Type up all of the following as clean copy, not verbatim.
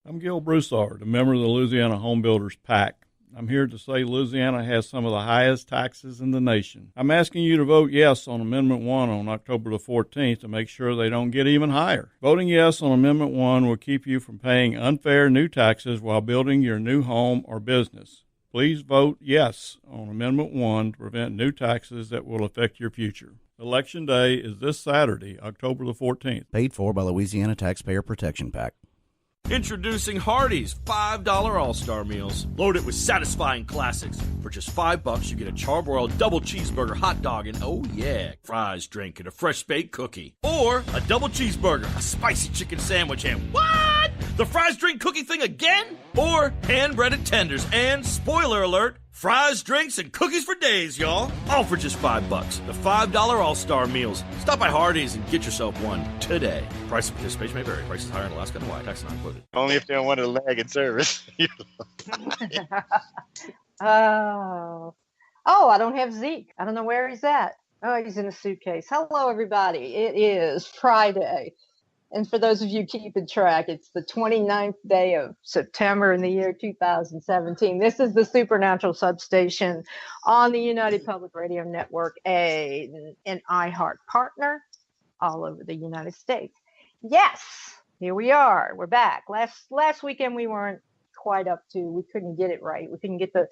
I'm Gil Broussard, a member of the Louisiana Home Builders PAC. I'm here to say Louisiana has some of the highest taxes in the nation. I'm asking you to vote yes on Amendment 1 on October the 14th to make sure they don't get even higher. Voting yes on Amendment 1 will keep you from paying unfair new taxes while building your new home or business. Please vote yes on Amendment 1 to prevent new taxes that will affect your future. Election Day is this Saturday, October the 14th. Paid for by Louisiana Taxpayer Protection PAC. Introducing Hardee's $5 All-Star Meals. Loaded with satisfying classics. For just $5, you get a charbroiled double cheeseburger hot dog and, oh yeah, fries, drink, and a fresh baked cookie. Or a double cheeseburger, a spicy chicken sandwich, and what? The fries, drink, cookie thing again? Or hand-breaded tenders and, spoiler alert, fries, drinks, and cookies for days, y'all. All for just $5. The $5 All-Star Meals. Stop by Hardee's and get yourself one today. Price of participation may vary. Prices higher in Alaska and Hawaii. Tax not included. Only if they don't want a lag in service. Oh, I don't have Zeke. I don't know where he's at. Oh, he's in a suitcase. Hello, everybody. It is Friday. And for those of you keeping track, it's the 29th day of September in the year 2017. This is the Supernatural Substation on the United Public Radio Network, an iHeart partner all over the United States. Yes, here we are. We're back. Last weekend we weren't quite up to. We couldn't get it right. We couldn't get the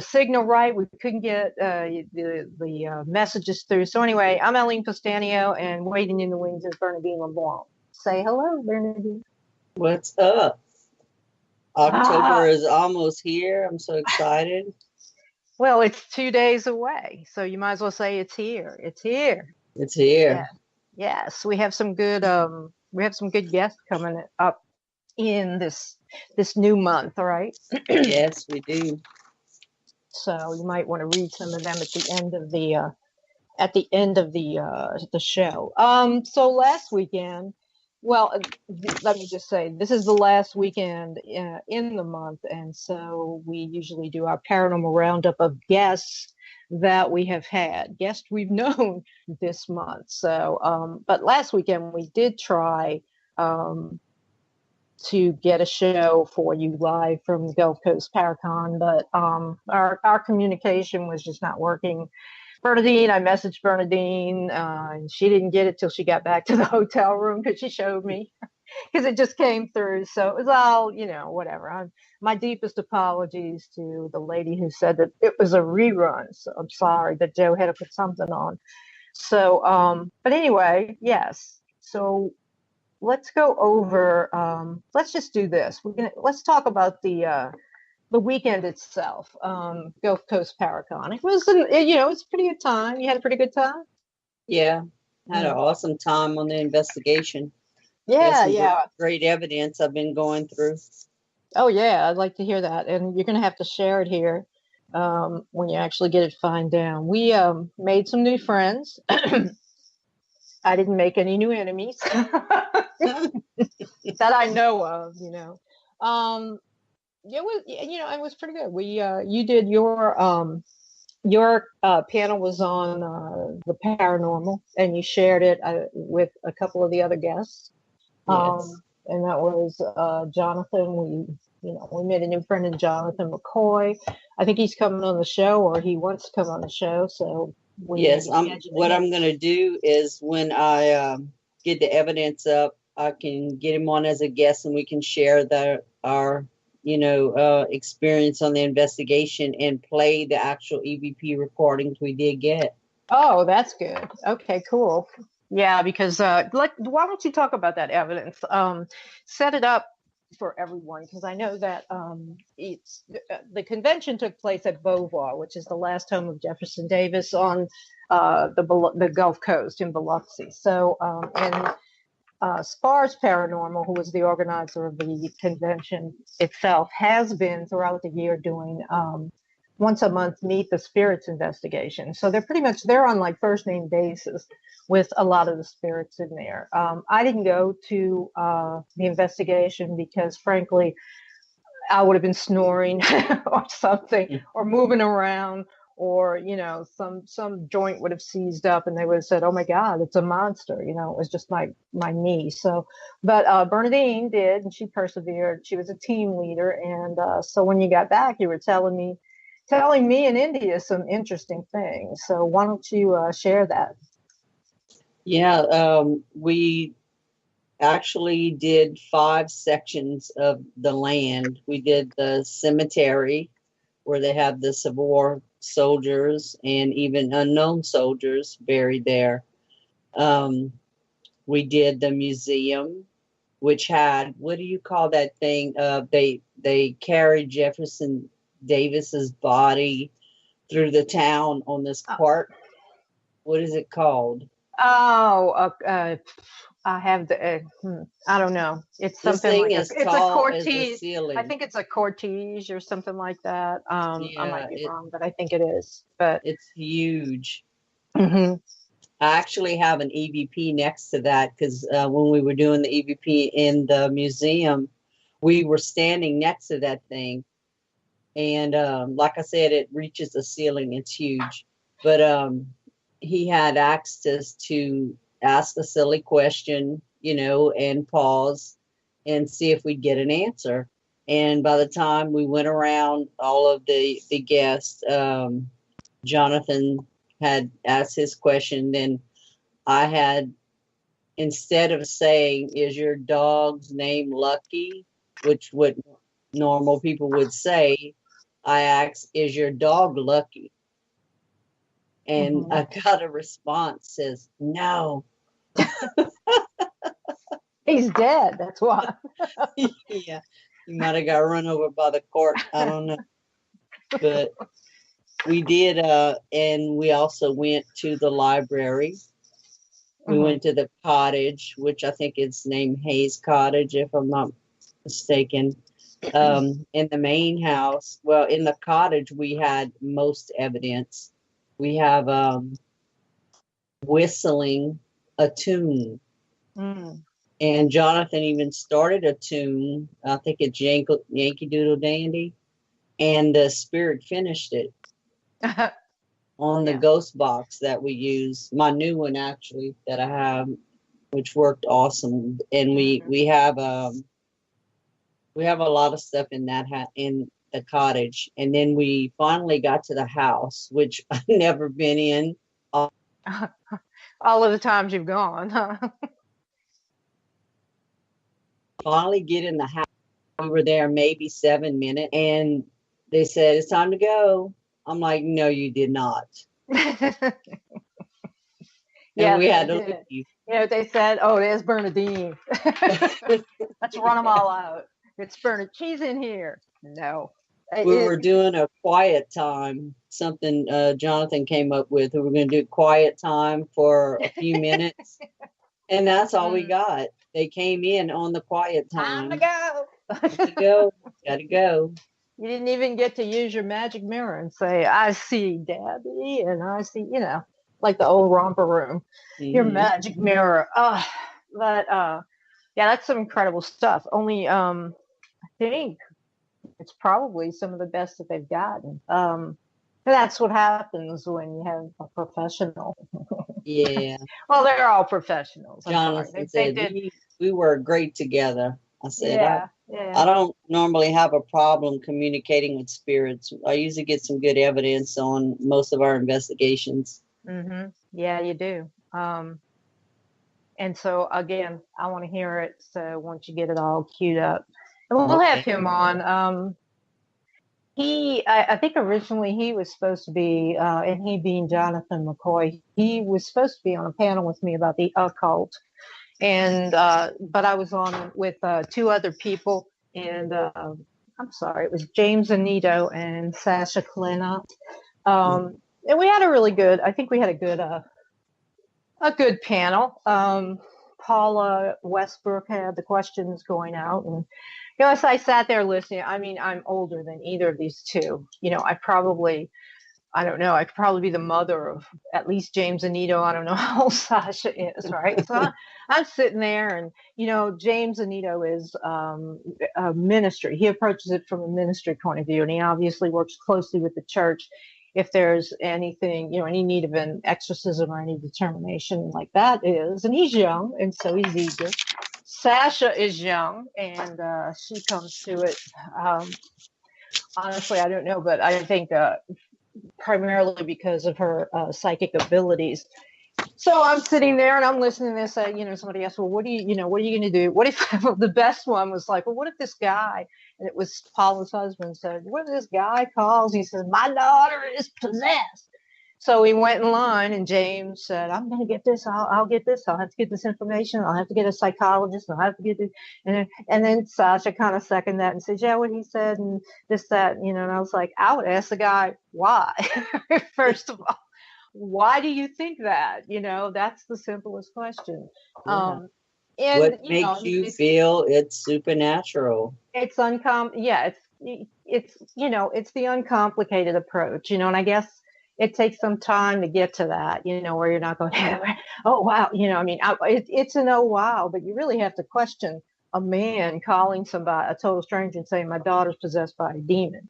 signal right. We couldn't get the messages through. So anyway, I'm Alyne Pustanio, and waiting in the wings is Bernadine LeBlanc. Say hello, Bernadine. What's up? October is almost here. I'm so excited. Well, it's 2 days away, so you might as well say it's here. It's here. It's here. Yeah. Yes, we have some good guests coming up in this new month, right? Yes, we do. So you might want to read some of them at the end of the show. So last weekend, well, let me just say, this is the last weekend in the month, and so we usually do our paranormal roundup of guests that we have had, guests we've known this month. So, but last weekend we did try to get a show for you live from the Gulf Coast Paracon, but our communication was just not working. Bernadine, I messaged Bernadine, and she didn't get it till she got back to the hotel room because she showed me, because it just came through. So it was all, whatever. My deepest apologies to the lady who said that it was a rerun. So I'm sorry that Joe had to put something on. So, but anyway, yes. So let's go over. Let's just do this. Let's talk about the weekend itself. Gulf Coast Paracon. It was, it's a pretty good time. You had a pretty good time. Yeah, had an awesome time on the investigation. Yeah. Great evidence I've been going through. Oh yeah, I'd like to hear that, and you're gonna have to share it here when you actually get it fine down. We made some new friends. I didn't make any new enemies that I know of. It was, it was pretty good. We you did your panel was on the paranormal, and you shared it with a couple of the other guests. Yes. And that was Jonathan. We made a new friend in Jonathan McCoy. I think he's coming on the show, or he wants to come on the show. So yes, what I'm going to do is when I get the evidence up, I can get him on as a guest, and we can share our experience on the investigation and play the actual EVP recordings we did get. Oh, that's good. Okay, cool. Yeah, because why don't you talk about that evidence? Set it up for everyone, because I know that it's the convention took place at Beauvoir, which is the last home of Jefferson Davis on the Gulf Coast in Biloxi. So, and Spars Paranormal, who was the organizer of the convention itself, has been throughout the year doing once a month Meet the Spirits investigation. So they're on like first name basis with a lot of the spirits in there. I didn't go to the investigation because, frankly, I would have been snoring or something, or moving around, or some joint would have seized up and they would have said, oh my God, it's a monster. It was just my knee. So but Bernadine did, and she persevered. She was a team leader, and so when you got back, you were telling me in India some interesting things. So why don't you share that? Yeah, we actually did 5 sections of the land. We did the cemetery, where they have the Civil War soldiers and even unknown soldiers buried there. We did the museum, which had, what do you call that thing? They carried Jefferson Davis's body through the town on this cart. What is it called? Oh, I have the. I don't know. It's something like it's a cortege. I think it's a cortege or something like that. I might be wrong, but I think it is. But it's huge. Mm-hmm. I actually have an EVP next to that because when we were doing the EVP in the museum, we were standing next to that thing. And like I said, it reaches the ceiling. It's huge. But he had asked us to ask a silly question, and pause and see if we'd get an answer. And by the time we went around all of the guests, Jonathan had asked his question. Then I had, instead of saying, is your dog's name Lucky, which what normal people would say, I asked, is your dog Lucky? And I got a response says, no. He's dead. That's why. Yeah. He might have got run over by the cart. I don't know. But we did, and we also went to the library. We went to the cottage, which I think is named Hayes Cottage, if I'm not mistaken. In the main house, well, in the cottage, we had most evidence. We have whistling a tune. And Jonathan even started a tune. I think it's Yankee Doodle Dandy. And the spirit finished it on the ghost box that we use. My new one, actually, that I have, which worked awesome. And we have a lot of stuff in that in the cottage. And then we finally got to the house, which I've never been in. All of the times you've gone, huh? Finally get in the house. We were there maybe 7 minutes, and they said, it's time to go. I'm like, no, you did not. And we had to leave. They said, oh, there's Bernadine. Let's run them all out. It's Bernadine. She's in here. No. We were doing a quiet time, something Jonathan came up with. We were going to do quiet time for a few minutes. And that's all we got. They came in on the quiet time. Time to go. Gotta go. You didn't even get to use your magic mirror and say, I see Debbie, and I see, like the old romper room. Your magic mirror. But that's some incredible stuff. Only I think it's probably some of the best that they've gotten. That's what happens when you have a professional. Yeah. Well, they're all professionals. Jonathan said we were great together. I said, yeah. I don't normally have a problem communicating with spirits. I usually get some good evidence on most of our investigations. Yeah, you do. And so, again, I want to hear it. So once you get it all queued up, and we'll have him on. I think originally he was supposed to be, and he being Jonathan McCoy, he was supposed to be on a panel with me about the occult. And, but I was on with 2 other people, and I'm sorry, it was James Anito and Sasha Clinot. And we had I think we had a good panel. Paula Westbrook had the questions going out, and as I sat there listening, I mean, I'm older than either of these 2. I don't know, I could probably be the mother of at least James Anito. I don't know how old Sasha is, right? So I'm sitting there, and, James Anito is a ministry. He approaches it from a ministry point of view, and he obviously works closely with the church. if there's anything, any need of an exorcism or any determination like that is. And he's young, and so he's eager. Sasha is young, and she comes to it. Honestly, I don't know, but I think primarily because of her psychic abilities. So I'm sitting there and I'm listening to this. Somebody asked, well, what are you going to do? What if the best one was like, well, what if this guy, and it was Paula's husband, said, what if this guy calls? He says, my daughter is possessed. So he went in line, and James said, I'm going to get this. I'll get this. I'll have to get this information. I'll have to get a psychologist. I'll have to get this. And then Sasha kind of seconded that and said, yeah, what he said and this, that, and I was like, I would ask the guy, why? First of all, why do you think that? That's the simplest question. Yeah. And what makes you feel it's supernatural? It's it's the uncomplicated approach, and I guess it takes some time to get to that, where you're not going, oh, wow. It's an oh, wow, but you really have to question a man calling somebody, a total stranger, and saying, my daughter's possessed by a demon.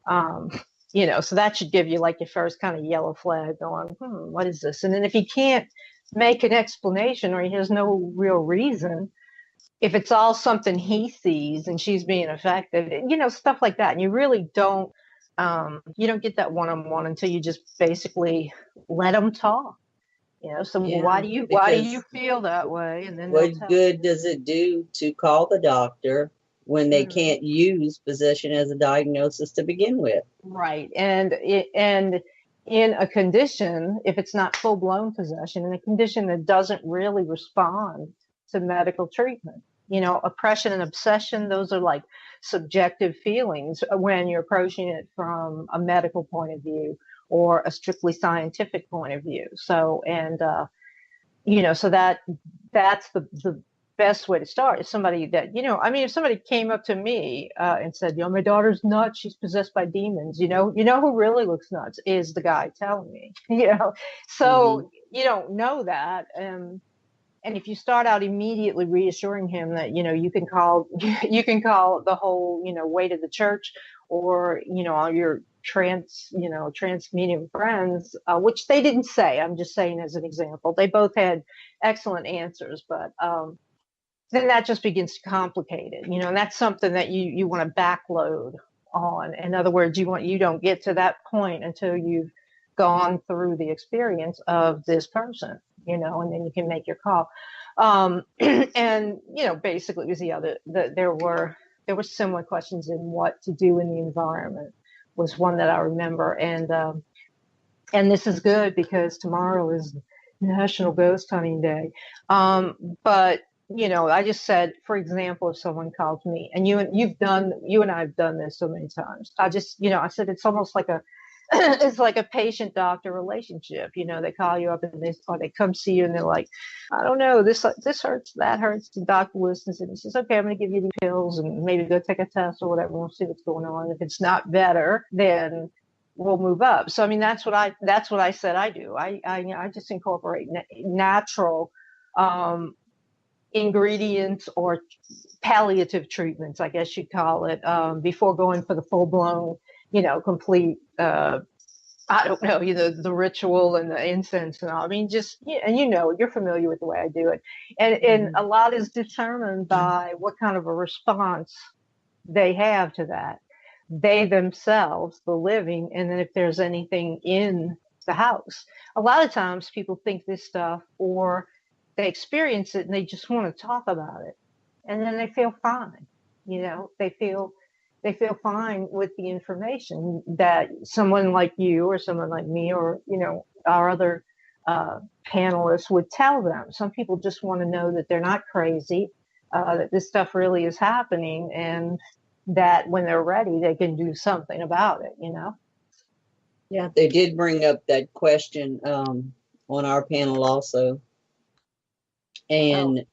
So that should give you like your first kind of yellow flag going, what is this? And then if he can't make an explanation or he has no real reason, if it's all something he sees and she's being affected, stuff like that. And you really don't, you don't get that one-on-one until you just basically let them talk. So why do you feel that way? And then what good does it do to call the doctor when they can't use possession as a diagnosis to begin with? Right. And in a condition, if it's not full-blown possession, in a condition that doesn't really respond to medical treatment, oppression and obsession, those are like subjective feelings when you're approaching it from a medical point of view or a strictly scientific point of view. So, and, so that's the best way to start is somebody that, if somebody came up to me and said, my daughter's nuts, she's possessed by demons, who really looks nuts is the guy telling me, so you don't know that. And if you start out immediately reassuring him that, you can call the whole, way to the church or, all your trans medium friends, which they didn't say, I'm just saying as an example, they both had excellent answers, but, then that just begins to complicate it, and that's something that you want to backload on. In other words, you don't get to that point until you've gone through the experience of this person, and then you can make your call. And, basically it was there were similar questions in what to do in the environment was one that I remember. And this is good because tomorrow is National Ghost Hunting Day. But I just said, for example, if someone calls me, and you and I have done this so many times. I just, I said, it's almost like it's like a patient-doctor relationship. They call you up and they come see you and they're like, I don't know, this hurts, that hurts. The doctor listens and he says, okay, I'm going to give you the pills and maybe go take a test or whatever. We'll see what's going on. If it's not better, then we'll move up. So, that's what I said I do. I just incorporate natural, ingredients or palliative treatments, I guess you'd call it, before going for the full-blown, complete, I don't know, the ritual and the incense and all. Just, and you're familiar with the way I do it. And a lot is determined by what kind of a response they have to that. They themselves, the living, and then if there's anything in the house. A lot of times people think this stuff or they experience it and they just want to talk about it. And then they feel fine. They feel fine with the information that someone like you or someone like me or, our other panelists would tell them. Some people just want to know that they're not crazy, that this stuff really is happening and that when they're ready, they can do something about it, Yeah, they did bring up that question on our panel also. And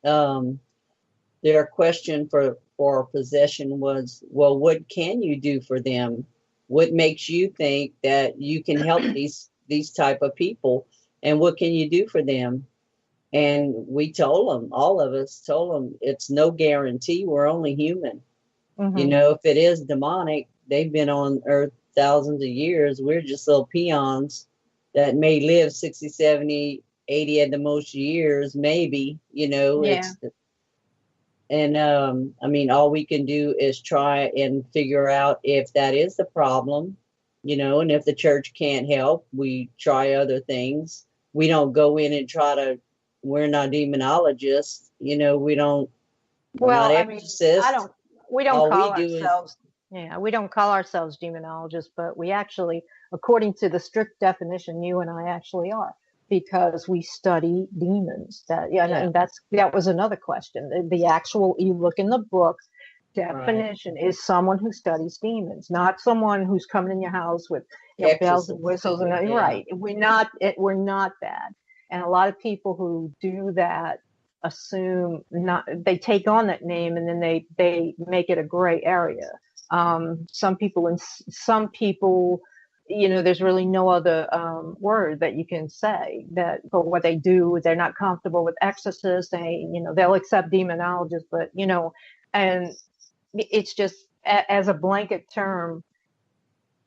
their question for possession was, well, what can you do for them? What makes you think that you can help these type of people? And what can you do for them? And we told them, all of us told them, it's no guarantee. We're only human. If it is demonic, they've been on earth thousands of years. We're just little peons that may live 60, 70, 80 at the most years, maybe, Yeah. And I mean, all we can do is try and figure out if that is the problem, and if the church can't help, we try other things. We don't go in and we're not demonologists, we don't, we're Well, not I mean, exorcists. we don't All call we do is, ourselves, yeah, we don't call ourselves demonologists, but we actually, according to the strict definition, you and I actually are, because we study demons. And that was another question. The actual, you look in the book, definition is someone who studies demons, not someone who's coming in your house with bells and whistles. And right, we're not that. And a lot of people who do that assume they take on that name, and then they make it a gray area. Some people, there's really no other word that you can say that for what they do. They're not comfortable with exorcists. They'll accept demonologists, but and it's just as a blanket term,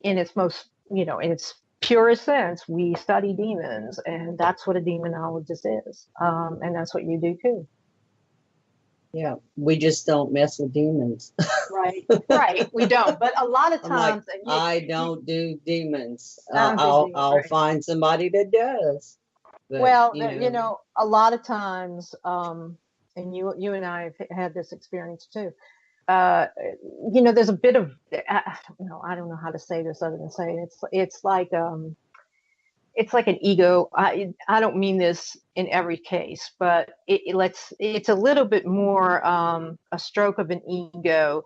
in its most, in its purest sense, we study demons, and that's what a demonologist is. And that's what you do too. Yeah, we just don't mess with demons. Right. We don't. But a lot of times, I don't do demons. I'll find somebody that does. But, well, a lot of times, and you and I have had this experience too. There's a bit of, I don't know how to say this other than saying it's like an ego. I don't mean this in every case, but it's a little bit more a stroke of an ego,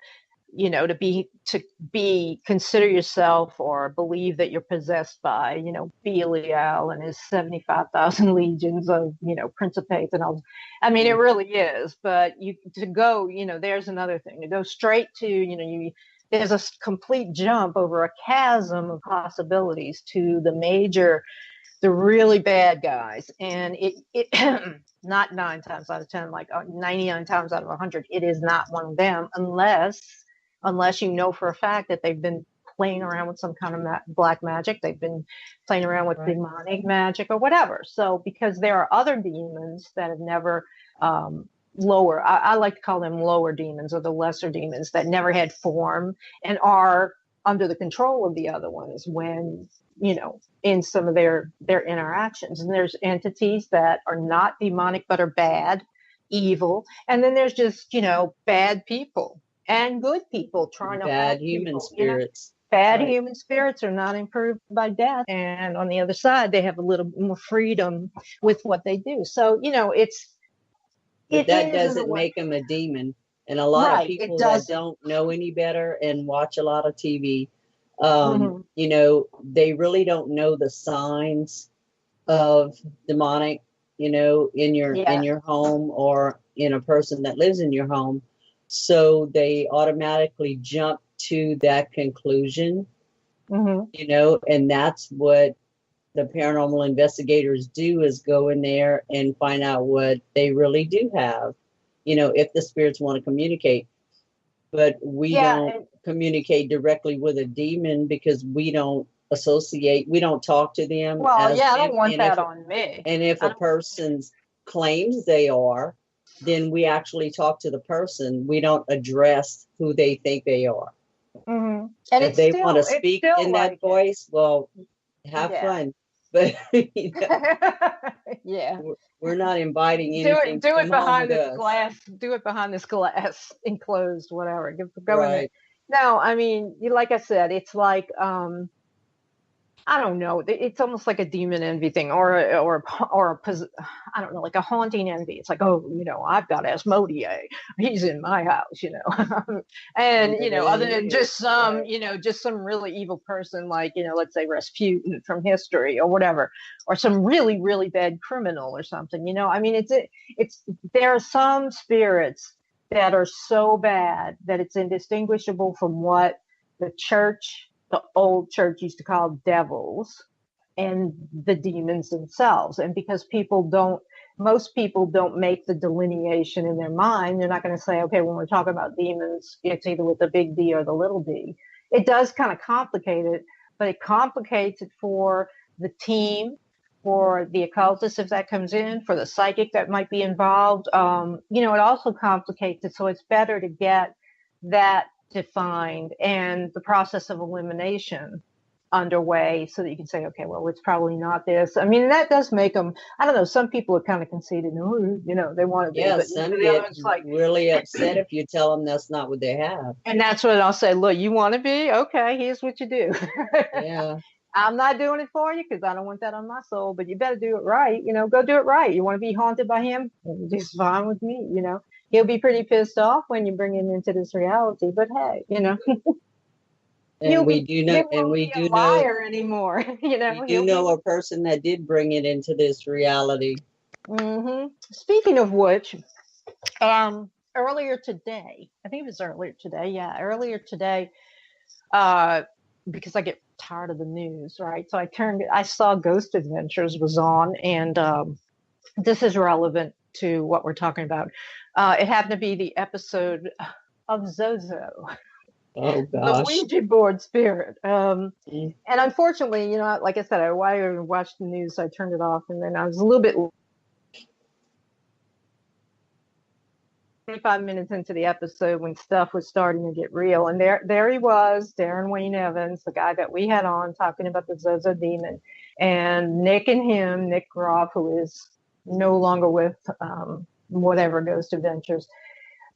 to consider yourself or believe that you're possessed by, Belial and his 75,000 legions of, principates and all. I mean, it really is. But there's another thing, to go straight to, there's a complete jump over a chasm of possibilities to the really bad guys. And it not 9 times out of 10, like 99 times out of 100, it is not one of them, unless you know for a fact that they've been playing around with some kind of black magic. They've been playing around with demonic magic or whatever. So because there are other demons that have never lower, I like to call them lower demons, or the lesser demons, that never had form and are under the control of the other ones when, in some of their interactions. And there's entities that are not demonic but are bad, evil. And then there's just, bad people and good people trying to bad help human people, spirits. Bad human spirits are not improved by death. And on the other side, they have a little more freedom with what they do. So, But that doesn't make them a demon. And a lot of people that don't know any better and watch a lot of TV, they really don't know the signs of demonic, in your home or in a person that lives in your home. So they automatically jump to that conclusion, and that's what the paranormal investigators do, is go in there and find out what they really do have, if the spirits want to communicate. But we don't communicate directly with a demon because we don't we don't talk to them. Well, I don't want that on me. And if a person claims they are, then we actually talk to the person. We don't address who they think they are. Mm-hmm. And if they want to speak in that voice, well, have fun. But we're not inviting anything. Do it behind this glass. Do it behind this glass, enclosed, whatever. Go in there. No, I mean, like I said, it's like I don't know. It's almost like a demon envy thing, or I don't know, like a haunting envy. It's like, I've got Asmodee. He's in my house, and other than just some, just some really evil person, like let's say Rasputin from history or whatever, or some really really bad criminal or something. I mean, there are some spirits that are so bad that it's indistinguishable from what the old church used to call devils and the demons themselves. And because most people don't make the delineation in their mind, they're not going to say, okay, when we're talking about demons, it's either with the big D or the little d. it does kind of complicate it, but it complicates it for the team, for the occultist if that comes in, for the psychic that might be involved. It also complicates it, so it's better to get that defined and the process of elimination underway so that you can say, okay, well, it's probably not this. I mean, that does make them, I don't know, some people are kind of conceited, they want to be. Yeah, but some the get others, like, really upset if you tell them that's not what they have. and that's what I'll say. Look, you want to be? Okay, here's what you do. Yeah. I'm not doing it for you because I don't want that on my soul, but you better do it right. Go do it right. You want to be haunted by him? It's fine with me. He'll be pretty pissed off when you bring him into this reality, but hey, And we do know, liar anymore. We do know a person that did bring it into this reality. Mm-hmm. Speaking of which, earlier today, I think it was earlier today. Yeah, earlier today, because I get tired of the news, right? So I saw Ghost Adventures was on, and this is relevant to what we're talking about. It happened to be the episode of Zozo. Oh gosh. The Ouija board spirit. And unfortunately, like I said, I watched the news, so I turned it off, and then I was a little bit 25 minutes into the episode when stuff was starting to get real. And there he was, Darren Wayne Evans, the guy that we had on talking about the Zozo demon, and Nick Groff, who is no longer with whatever Ghost Adventures.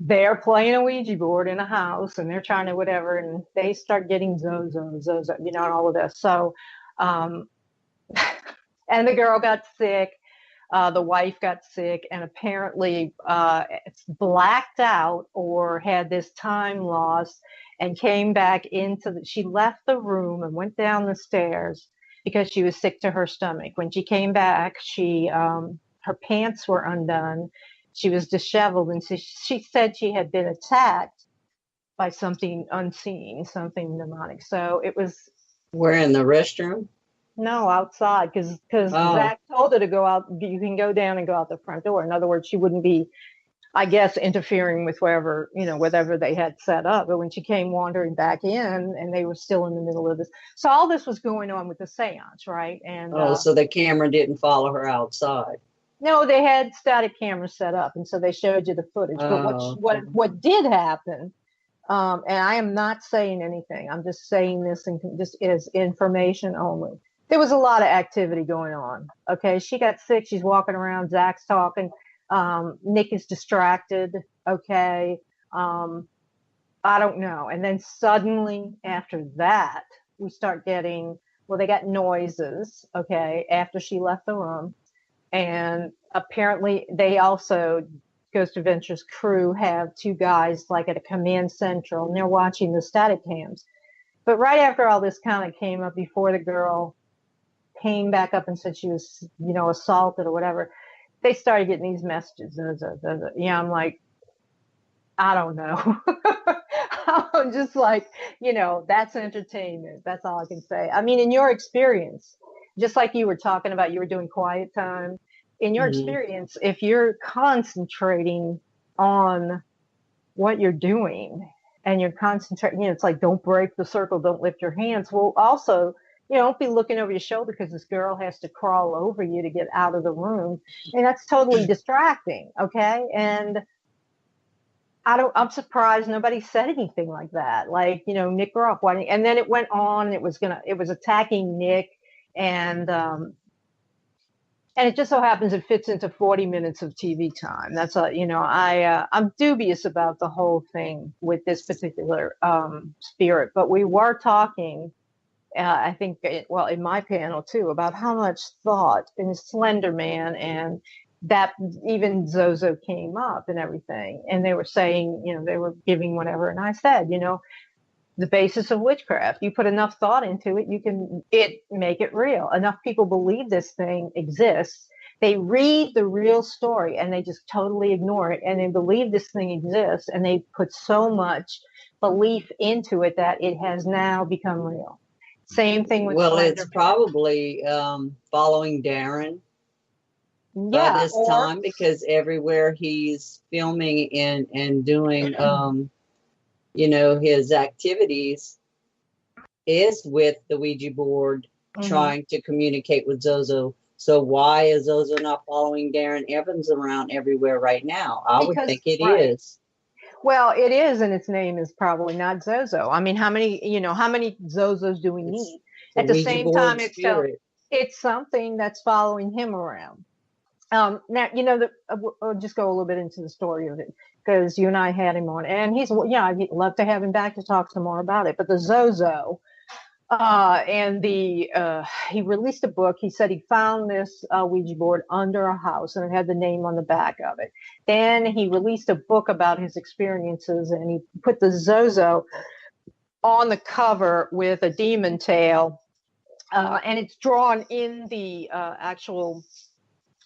They're playing a Ouija board in a house, and they're trying to whatever, and they start getting Zozo, and all of this. So, and the girl got sick. The wife got sick, and apparently it's blacked out or had this time loss, and came back she left the room and went down the stairs because she was sick to her stomach. When she came back, her pants were undone. She was disheveled, and she said she had been attacked by something unseen, something demonic. So it was. Where, in the restroom? No, outside, because Zach told her to go out. You can go down and go out the front door. In other words, she wouldn't be, I guess, interfering with whatever they had set up. But when she came wandering back in, and they were still in the middle of this, so all this was going on with the seance, right? And so the camera didn't follow her outside. No, they had static cameras set up, and so they showed you the footage. But what did happen? And I am not saying anything. I'm just saying this, and just as information only. There was a lot of activity going on. Okay, she got sick. She's walking around. Zach's talking. Nick is distracted. Okay, I don't know. And then suddenly, after that, we start getting. Well, they got noises. Okay, after she left the room. And apparently they also, Ghost Adventures crew, have two guys like at a command central, and they're watching the static cams. But right after all this kind of came up, before the girl came back up and said she was, assaulted or whatever, they started getting these messages. I'm like, I don't know. I'm just like, that's entertainment. That's all I can say. I mean, in your experience, just like you were talking about, you were doing quiet time. In your experience, if you're concentrating on what you're doing and you're concentrating, it's like, don't break the circle, don't lift your hands. Well, also, don't be looking over your shoulder because this girl has to crawl over you to get out of the room. And that's totally distracting. Okay. And I'm surprised nobody said anything like that. Like, Nick Groff, and then it went on, and it was attacking Nick. And it just so happens it fits into 40 minutes of TV time. That's I'm dubious about the whole thing with this particular spirit. But we were talking, I think, in my panel too, about how much thought in Slender Man, and that even Zozo came up and everything. And they were saying, they were giving whatever. And I said, the basis of witchcraft. You put enough thought into it, you can make it real. Enough people believe this thing exists. They read the real story and they just totally ignore it. And they believe this thing exists, and they put so much belief into it that it has now become real. Same thing with it's probably following Darren by this time, because everywhere he's filming and doing his activities, is with the Ouija board Mhm. trying to communicate with Zozo. So why is Zozo not following Darren Evans around everywhere right now? I would Because- think it right. is. Well, it is, and its name is probably not Zozo. I mean, how many Zozos do we It's need? the At the Ouija same board time, spirit. it's something that's following him around. Now, I'll just go a little bit into the story of it, because you and I had him on, and I'd love to have him back to talk some more about it. But the Zozo, he released a book. He said he found this Ouija board under a house, and it had the name on the back of it. Then he released a book about his experiences, and he put the Zozo on the cover with a demon tail, and it's drawn in the actual,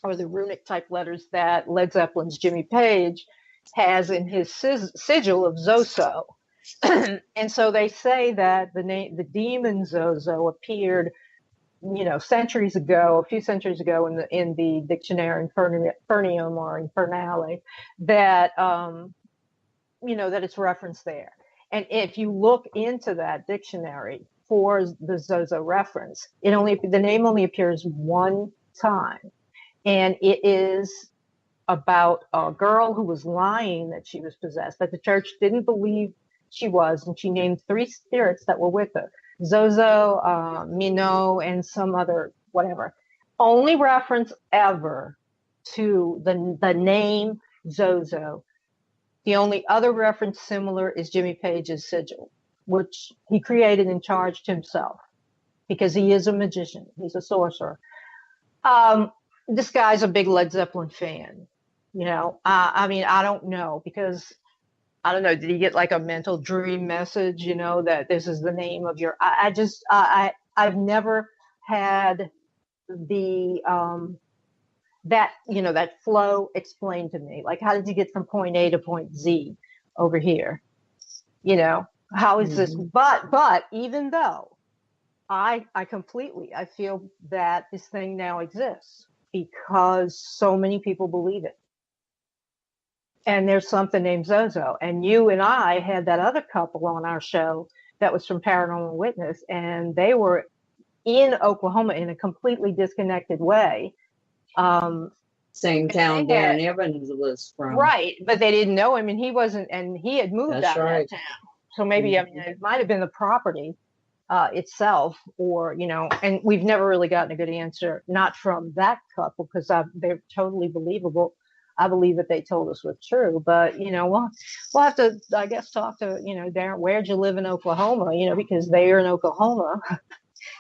or the runic type letters that Led Zeppelin's Jimmy Page has in his sigil of Zoso. And so they say that the demon Zozo appeared, a few centuries ago in the Dictionary Infernium or Infernale, that that it's referenced there. And if you look into that dictionary for the Zozo reference, the name only appears one time. And it is about a girl who was lying that she was possessed, that the church didn't believe she was, and she named 3 spirits that were with her: Zozo, Minot, and some other whatever. Only reference ever to the name Zozo. The only other reference similar is Jimmy Page's sigil, which he created and charged himself because he is a magician. He's a sorcerer. This guy's a big Led Zeppelin fan. I don't know, because I don't know, did he get like a mental dream message, that this is the name of your, I've never had the, that flow explained to me. Like, how did you get from point A to point Z over here? How is this? But even though I feel that this thing now exists because so many people believe it. And there's something named Zozo. And you and I had that other couple on our show that was from Paranormal Witness, and they were in Oklahoma in a completely disconnected way. Same town Darren Evans was from. Right, but they didn't know him, and he wasn't, and he had moved out of that town. So maybe, it might have been the property itself, or, and we've never really gotten a good answer, not from that couple, because they're totally believable. I believe that they told us was true, but, we'll have to, I guess, talk to, Darren, where'd you live in Oklahoma, because they are in Oklahoma,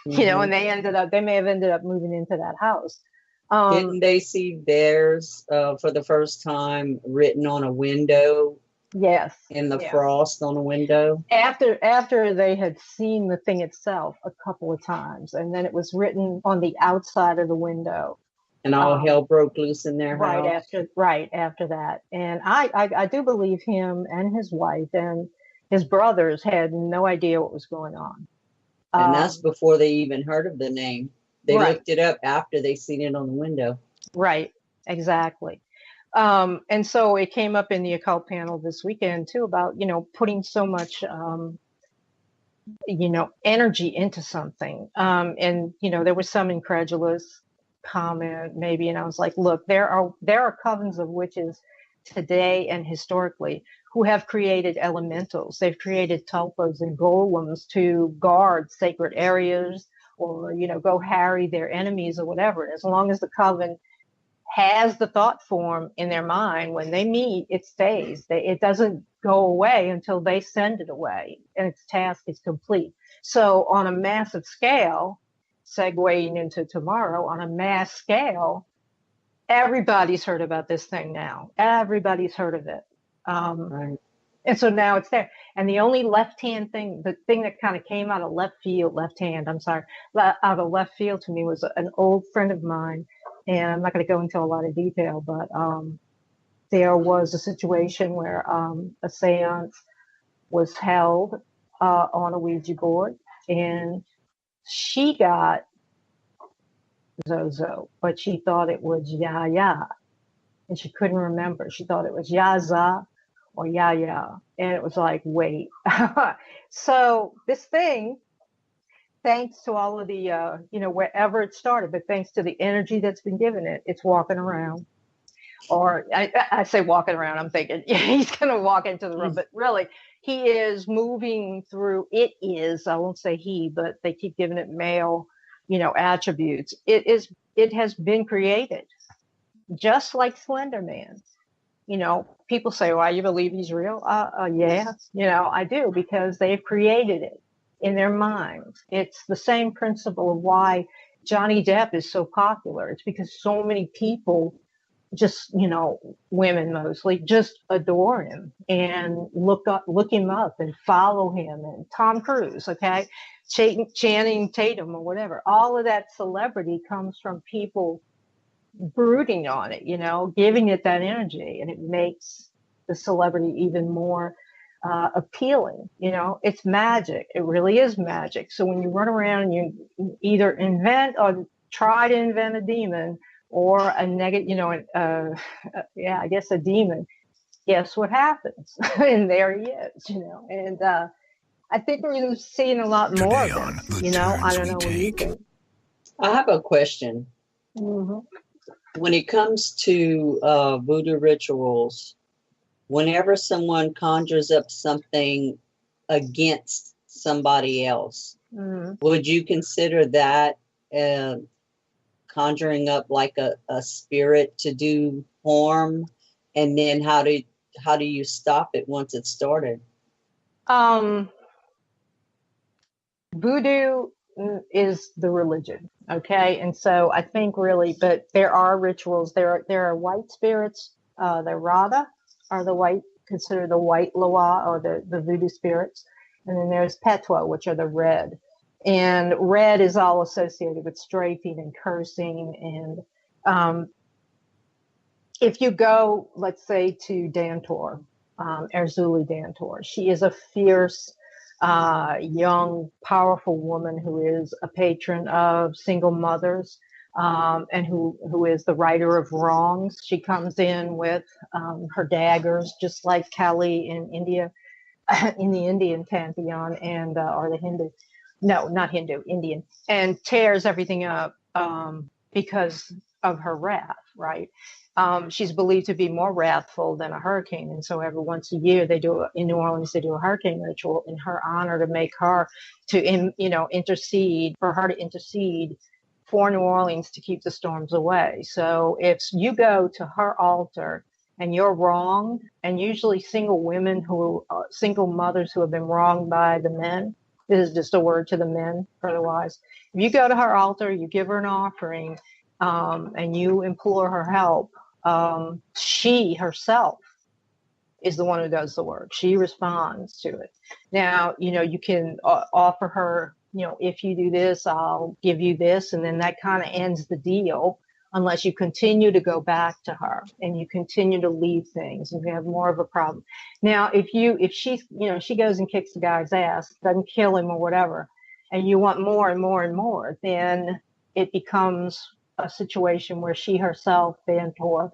and they may have ended up moving into that house. Didn't they see theirs for the first time written on a window? Yes. In the frost on a window? After they had seen the thing itself a couple of times, and then it was written on the outside of the window. And all hell broke loose in their house. Right after that. And I do believe him and his wife and his brothers had no idea what was going on. And that's before they even heard of the name. They looked it up after they seen it on the window. Right, exactly. And so it came up in the occult panel this weekend too about, putting so much, energy into something. And, there was some incredulous comment maybe, and I was like, look, there are covens of witches today and historically who have created elementals. They've created tulpas and golems to guard sacred areas, or, go harry their enemies or whatever. As long as the coven has the thought form in their mind, when they meet, it stays. It doesn't go away until they send it away and its task is complete. So on a massive scale, segueing into tomorrow, on a mass scale, everybody's heard about this thing now. Everybody's heard of it. Right. And so now it's there. And the only left-hand thing, the thing that kind of came out of left field to me was an old friend of mine. And I'm not going to go into a lot of detail, but there was a situation where a seance was held on a Ouija board, and she got Zozo, but she thought it was Ya, and she couldn't remember. She thought it was Yaza or Ya, and it was like, wait. So this thing thanks to all of the, wherever it started, but thanks to the energy that's been given it, it's walking around. Or I say walking around, I'm thinking, yeah, he's going to walk into the room, but really he is moving through. It is, I won't say he, but they keep giving it male, attributes. It has been created just like Slender Man. People say, "Why, you believe he's real?" Yeah, I do, because they've created it in their minds. It's the same principle of why Johnny Depp is so popular. It's because so many people just, women mostly, just adore him and look him up and follow him. And Tom Cruise, okay, Channing Tatum or whatever. All of that celebrity comes from people brooding on it, giving it that energy, and it makes the celebrity even more appealing. It's magic. It really is magic. So when you run around and you either invent or try to invent a demon or a negative, I guess a demon, guess what happens? And there he is, and I think we're seeing a lot more of it. I don't know what you think. I have a question. Mm-hmm. When it comes to voodoo rituals, whenever someone conjures up something against somebody else, would you consider that conjuring up like a spirit to do harm? And then how do you stop it once it's started? Voodoo is the religion, okay? And so I think really, but there are rituals. There are white spirits. The Rada are the white, considered the white Loa, or the voodoo spirits. And then there's Petwa, which are the red. And red is all associated with strafing and cursing. And if you go, let's say, to Dantor, Erzuli Dantor, she is a fierce, young, powerful woman who is a patron of single mothers, and who is the righter of wrongs. She comes in with her daggers, just like Kali in India, in the Indian pantheon, and or the Hindu. No, not Hindu, Indian, and tears everything up because of her wrath, right? She's believed to be more wrathful than a hurricane. And so every once a year in New Orleans, they do a hurricane ritual in her honor to make her intercede for New Orleans to keep the storms away. So if you go to her altar and you're wronged, and usually single mothers who have been wronged by the men, this is just a word to the men for the wives. If you go to her altar, you give her an offering, and you implore her help, she herself is the one who does the work. She responds to it. Now, you can offer her, if you do this, I'll give you this. And then that kind of ends the deal, unless you continue to go back to her and you continue to leave things and you have more of a problem. Now, if she goes and kicks the guy's ass, doesn't kill him or whatever, and you want more and more and more, then it becomes a situation where she herself, Dantor,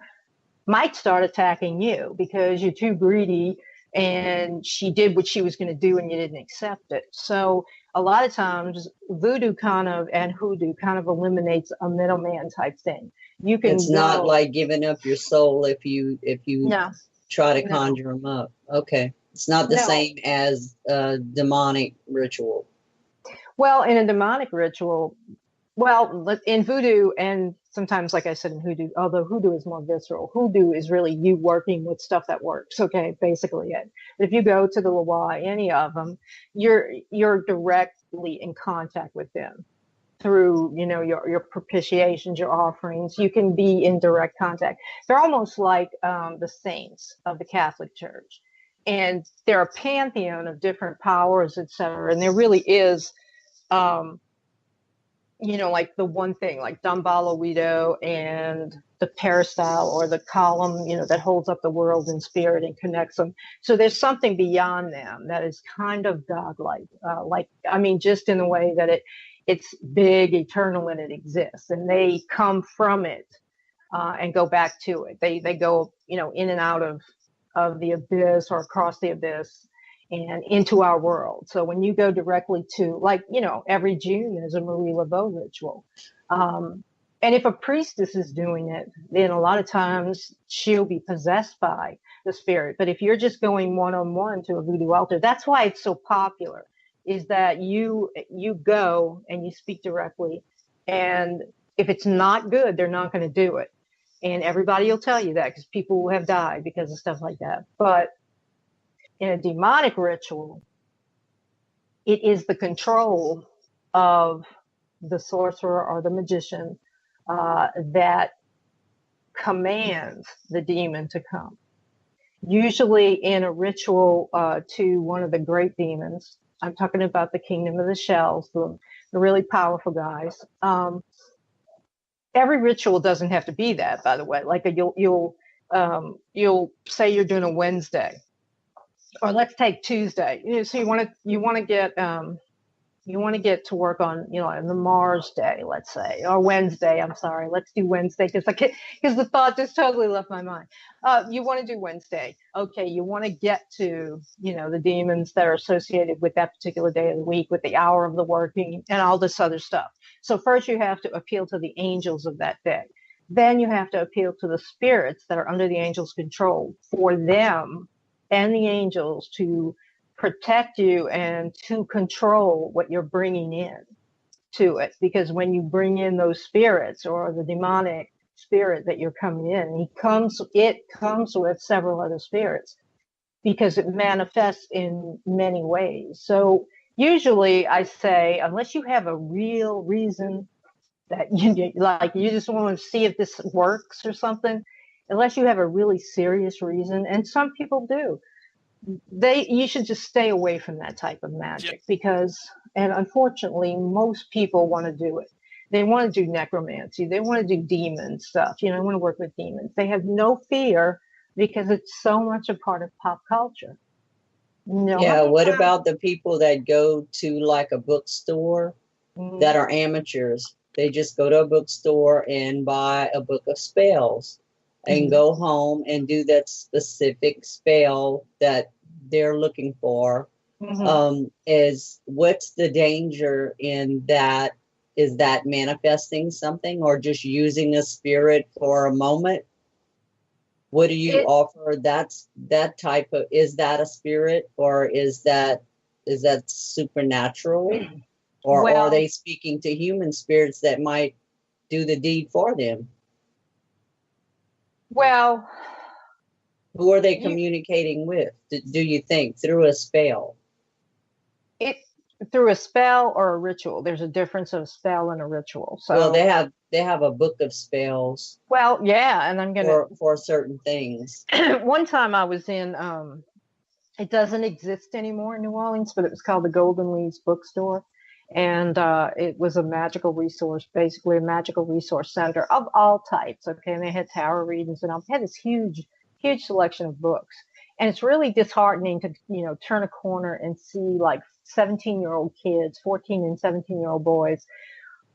might start attacking you because you're too greedy and she did what she was going to do and you didn't accept it. So a lot of times voodoo and hoodoo kind of eliminates a middleman type thing. It's not like giving up your soul if you try to conjure them up. Okay. It's not the same as a demonic ritual. Well, in a demonic ritual, in voodoo, and sometimes, like I said, in hoodoo, although hoodoo is more visceral, hoodoo is really you working with stuff that works. Okay, basically it. But if you go to the Loa, any of them, you're directly in contact with them through, your propitiations, your offerings. You can be in direct contact. They're almost like the saints of the Catholic Church, and they're a pantheon of different powers, etc. And there really is. Like the one thing, like Damballa Wido and the peristyle or the column, that holds up the world in spirit and connects them. So there's something beyond them that is kind of godlike, just in the way that it's big, eternal, and it exists, and they come from it and go back to it. They go, in and out of the abyss or across the abyss. and into our world. So when you go directly to, like, every June there's a Marie Laveau ritual. And if a priestess is doing it, then a lot of times she'll be possessed by the spirit. But if you're just going one-on-one to a voodoo altar, that's why it's so popular, is that you go and you speak directly. And if it's not good, they're not going to do it. And everybody will tell you that, because people have died because of stuff like that. But in a demonic ritual, it is the control of the sorcerer or the magician that commands the demon to come. Usually in a ritual to one of the great demons, I'm talking about the kingdom of the shells, the really powerful guys. Every ritual doesn't have to be that, by the way. Like you'll say you're doing a Wednesday, or let's take Tuesday. So you want to get to work on, on the Mars day, let's say, or Wednesday. I'm sorry, let's do Wednesday because the thought just totally left my mind. You want to do Wednesday. Okay, you want to get to, the demons that are associated with that particular day of the week, with the hour of the working and all this other stuff. So first you have to appeal to the angels of that day. Then you have to appeal to the spirits that are under the angels' control, for them and the angels to protect you and to control what you're bringing in to it. Because when you bring in those spirits, or the demonic spirit that you're coming in, it comes with several other spirits, because it manifests in many ways. So usually I say, unless you have a real reason that you just want to see if this works or something, unless you have a really serious reason, and some people do, you should just stay away from that type of magic. Because, and unfortunately, most people want to do it. They want to do necromancy. They want to do demon stuff. They want to work with demons. They have no fear, because it's so much a part of pop culture. What about the people that go to like a bookstore that are amateurs? They just go to a bookstore and buy a book of spells and go home and do that specific spell that they're looking for. What's the danger in that? Is that manifesting something, or just using a spirit for a moment? What do you offer? That's that type of, is that a spirit, or is that supernatural, or are they speaking to human spirits that might do the deed for them? Well, who are they communicating with? Do you think through a spell? Through a spell or a ritual. There's a difference of a spell and a ritual. So, well, they have a book of spells. Well, yeah, and I'm gonna for certain things. One time I was in, it doesn't exist anymore in New Orleans, but it was called the Golden Leaves Bookstore, and it was a magical resource, basically a magical resource center of all types. Okay, and they had tarot readings and all. They had this huge selection of books, and it's really disheartening to turn a corner and see like 17-year-old kids, 14 and 17-year-old boys,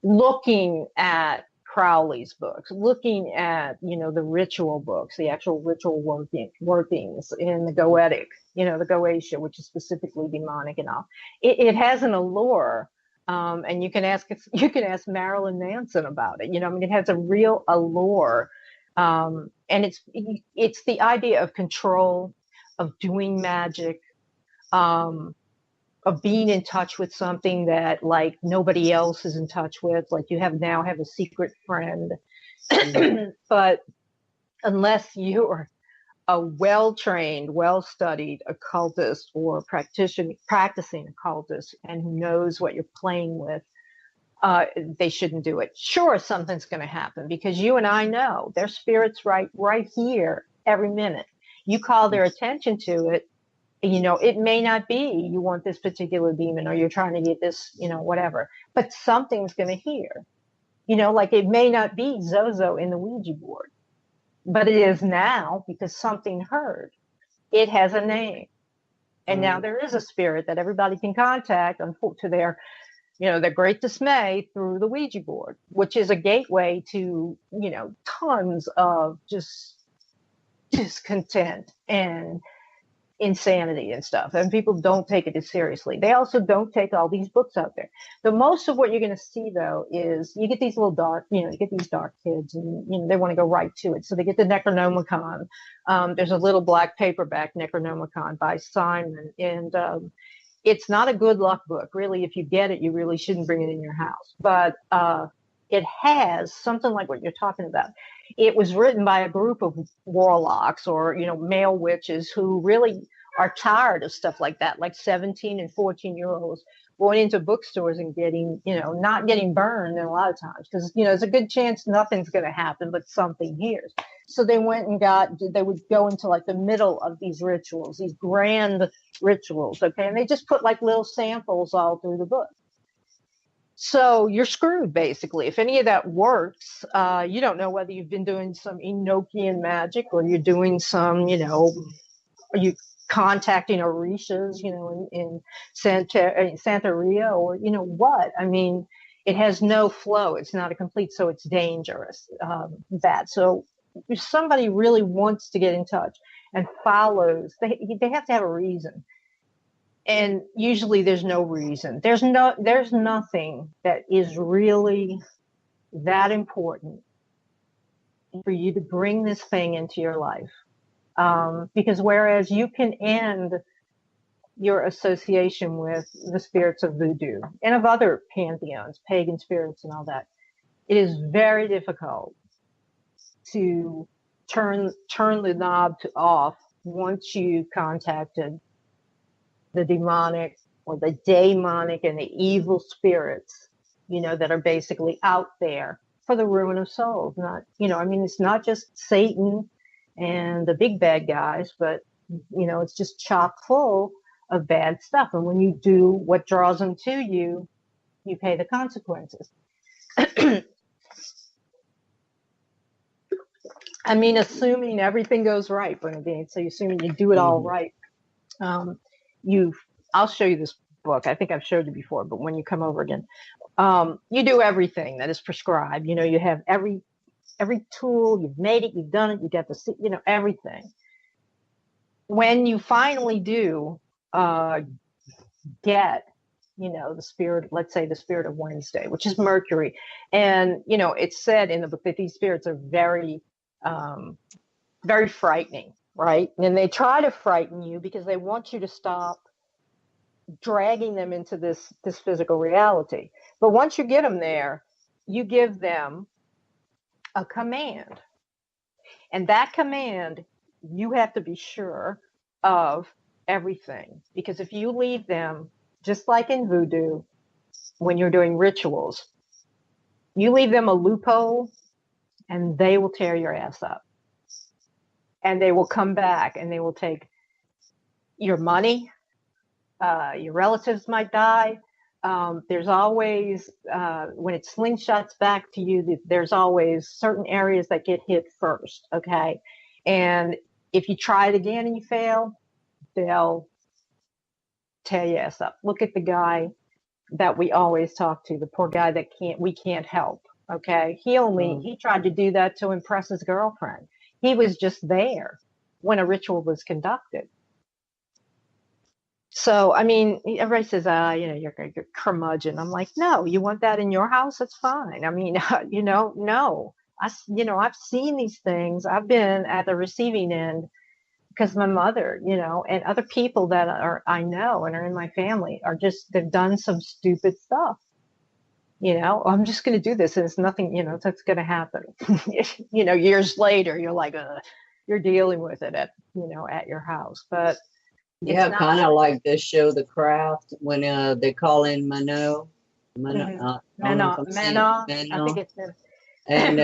looking at Crowley's books, looking at, the ritual books, the actual ritual workings in the Goetic, the Goetia, which is specifically demonic and all. It has an allure, and you can ask Marilyn Manson about it. It has a real allure, and it's the idea of control, of doing magic, of being in touch with something that like nobody else is in touch with, like you now have a secret friend. But unless you're a well-trained, well-studied occultist or practicing occultist and who knows what you're playing with, they shouldn't do it. Sure, something's going to happen, because you and I know there's spirits right here every minute. You call their attention to it, it may not be you want this particular demon, or you're trying to get this, whatever, but something's going to hear, like it may not be Zozo in the Ouija board, but it is now, because something heard. It has a name. And now there is a spirit that everybody can contact to their great dismay through the Ouija board, which is a gateway to, tons of just discontent and insanity and stuff, and people don't take it as seriously. They also don't take all these books out there. The most of what you're going to see, though, is you get these little dark, you get these dark kids, and they want to go right to it. So they get the Necronomicon. There's a little black paperback Necronomicon by Simon, and it's not a good luck book, really. If you get it, you really shouldn't bring it in your house. But it has something like what you're talking about. It was written by a group of warlocks or, male witches who really are tired of stuff like that, like 17 and 14-year-olds going into bookstores and getting, not getting burned a lot of times because, there's a good chance nothing's going to happen, but something here. So they went and they would go into like the middle of these rituals, these grand rituals. Okay. And they just put like little samples all through the book. So you're screwed, basically. If any of that works, you don't know whether you've been doing some Enochian magic or you're doing some, are you contacting Orishas, in Santeria or, what? I mean, it has no flow. It's not a complete, so it's dangerous, that. So if somebody really wants to get in touch and follows, they have to have a reason. And usually there's no reason. There's nothing that is really that important for you to bring this thing into your life. Because whereas you can end your association with the spirits of voodoo and of other pantheons, pagan spirits and all that, it is very difficult to turn the knob off once you've contacted the demonic or the daemonic and the evil spirits, that are basically out there for the ruin of souls. Not, it's not just Satan and the big bad guys, but, it's just chock full of bad stuff. And when you do what draws them to you, you pay the consequences. I mean, assuming everything goes right, Bernadine. So you're assuming you do it all right. I'll show you this book. I think I've showed you before, but when you come over again, you do everything that is prescribed. You have every tool, you've made it, you've done it, you got the, everything. When you finally do get, the spirit, let's say the spirit of Wednesday, which is Mercury. And, it's said in the book that these spirits are very, very frightening. Right. And they try to frighten you because they want you to stop dragging them into this physical reality. But once you get them there, you give them a command. And that command, you have to be sure of everything. Because if you leave them, just like in voodoo, when you're doing rituals, you leave them a loophole and they will tear your ass up. And they will come back and they will take your money. Your relatives might die. There's always, when it slingshots back to you, there's always certain areas that get hit first. Okay. And if you try it again and you fail, they'll tear your ass up. Look at the guy that we always talk to, the poor guy that we can't help. Okay. He tried to do that to impress his girlfriend. He was just there when a ritual was conducted. So, I mean, everybody says, you're curmudgeon. I'm like, no, you want that in your house? That's fine. I mean, no. I've seen these things. I've been at the receiving end because my mother, and other people that I know and are in my family they've done some stupid stuff. I'm just going to do this and it's nothing, that's going to happen. Years later, you're like, you're dealing with it at your house. But yeah, kind of like the show The Craft when they call in Mano. I think it's him. And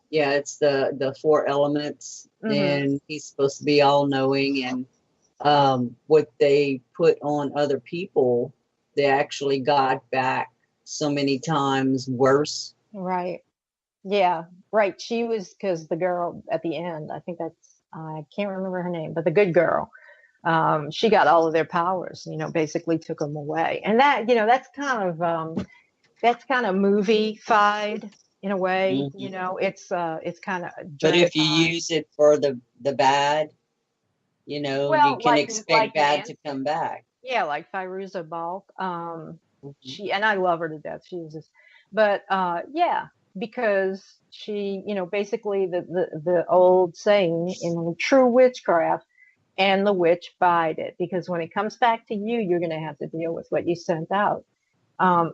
it's the four elements, and he's supposed to be all knowing. And what they put on other people, they actually got back so many times worse. Right. Yeah. Right. She was, because the girl at the end, I can't remember her name, but the good girl, she got all of their powers, basically took them away. And that, that's kind of movie-fied in a way, it's kind of. But if you use it for the bad, You know, you Well, can expect bad Nan. to come back. Yeah, like Firuza Balk. Mhm. She, and I love her to death. She's just, but yeah, because she, basically the old saying in true witchcraft, and the witch bide it, because when it comes back to you, you're going to have to deal with what you sent out.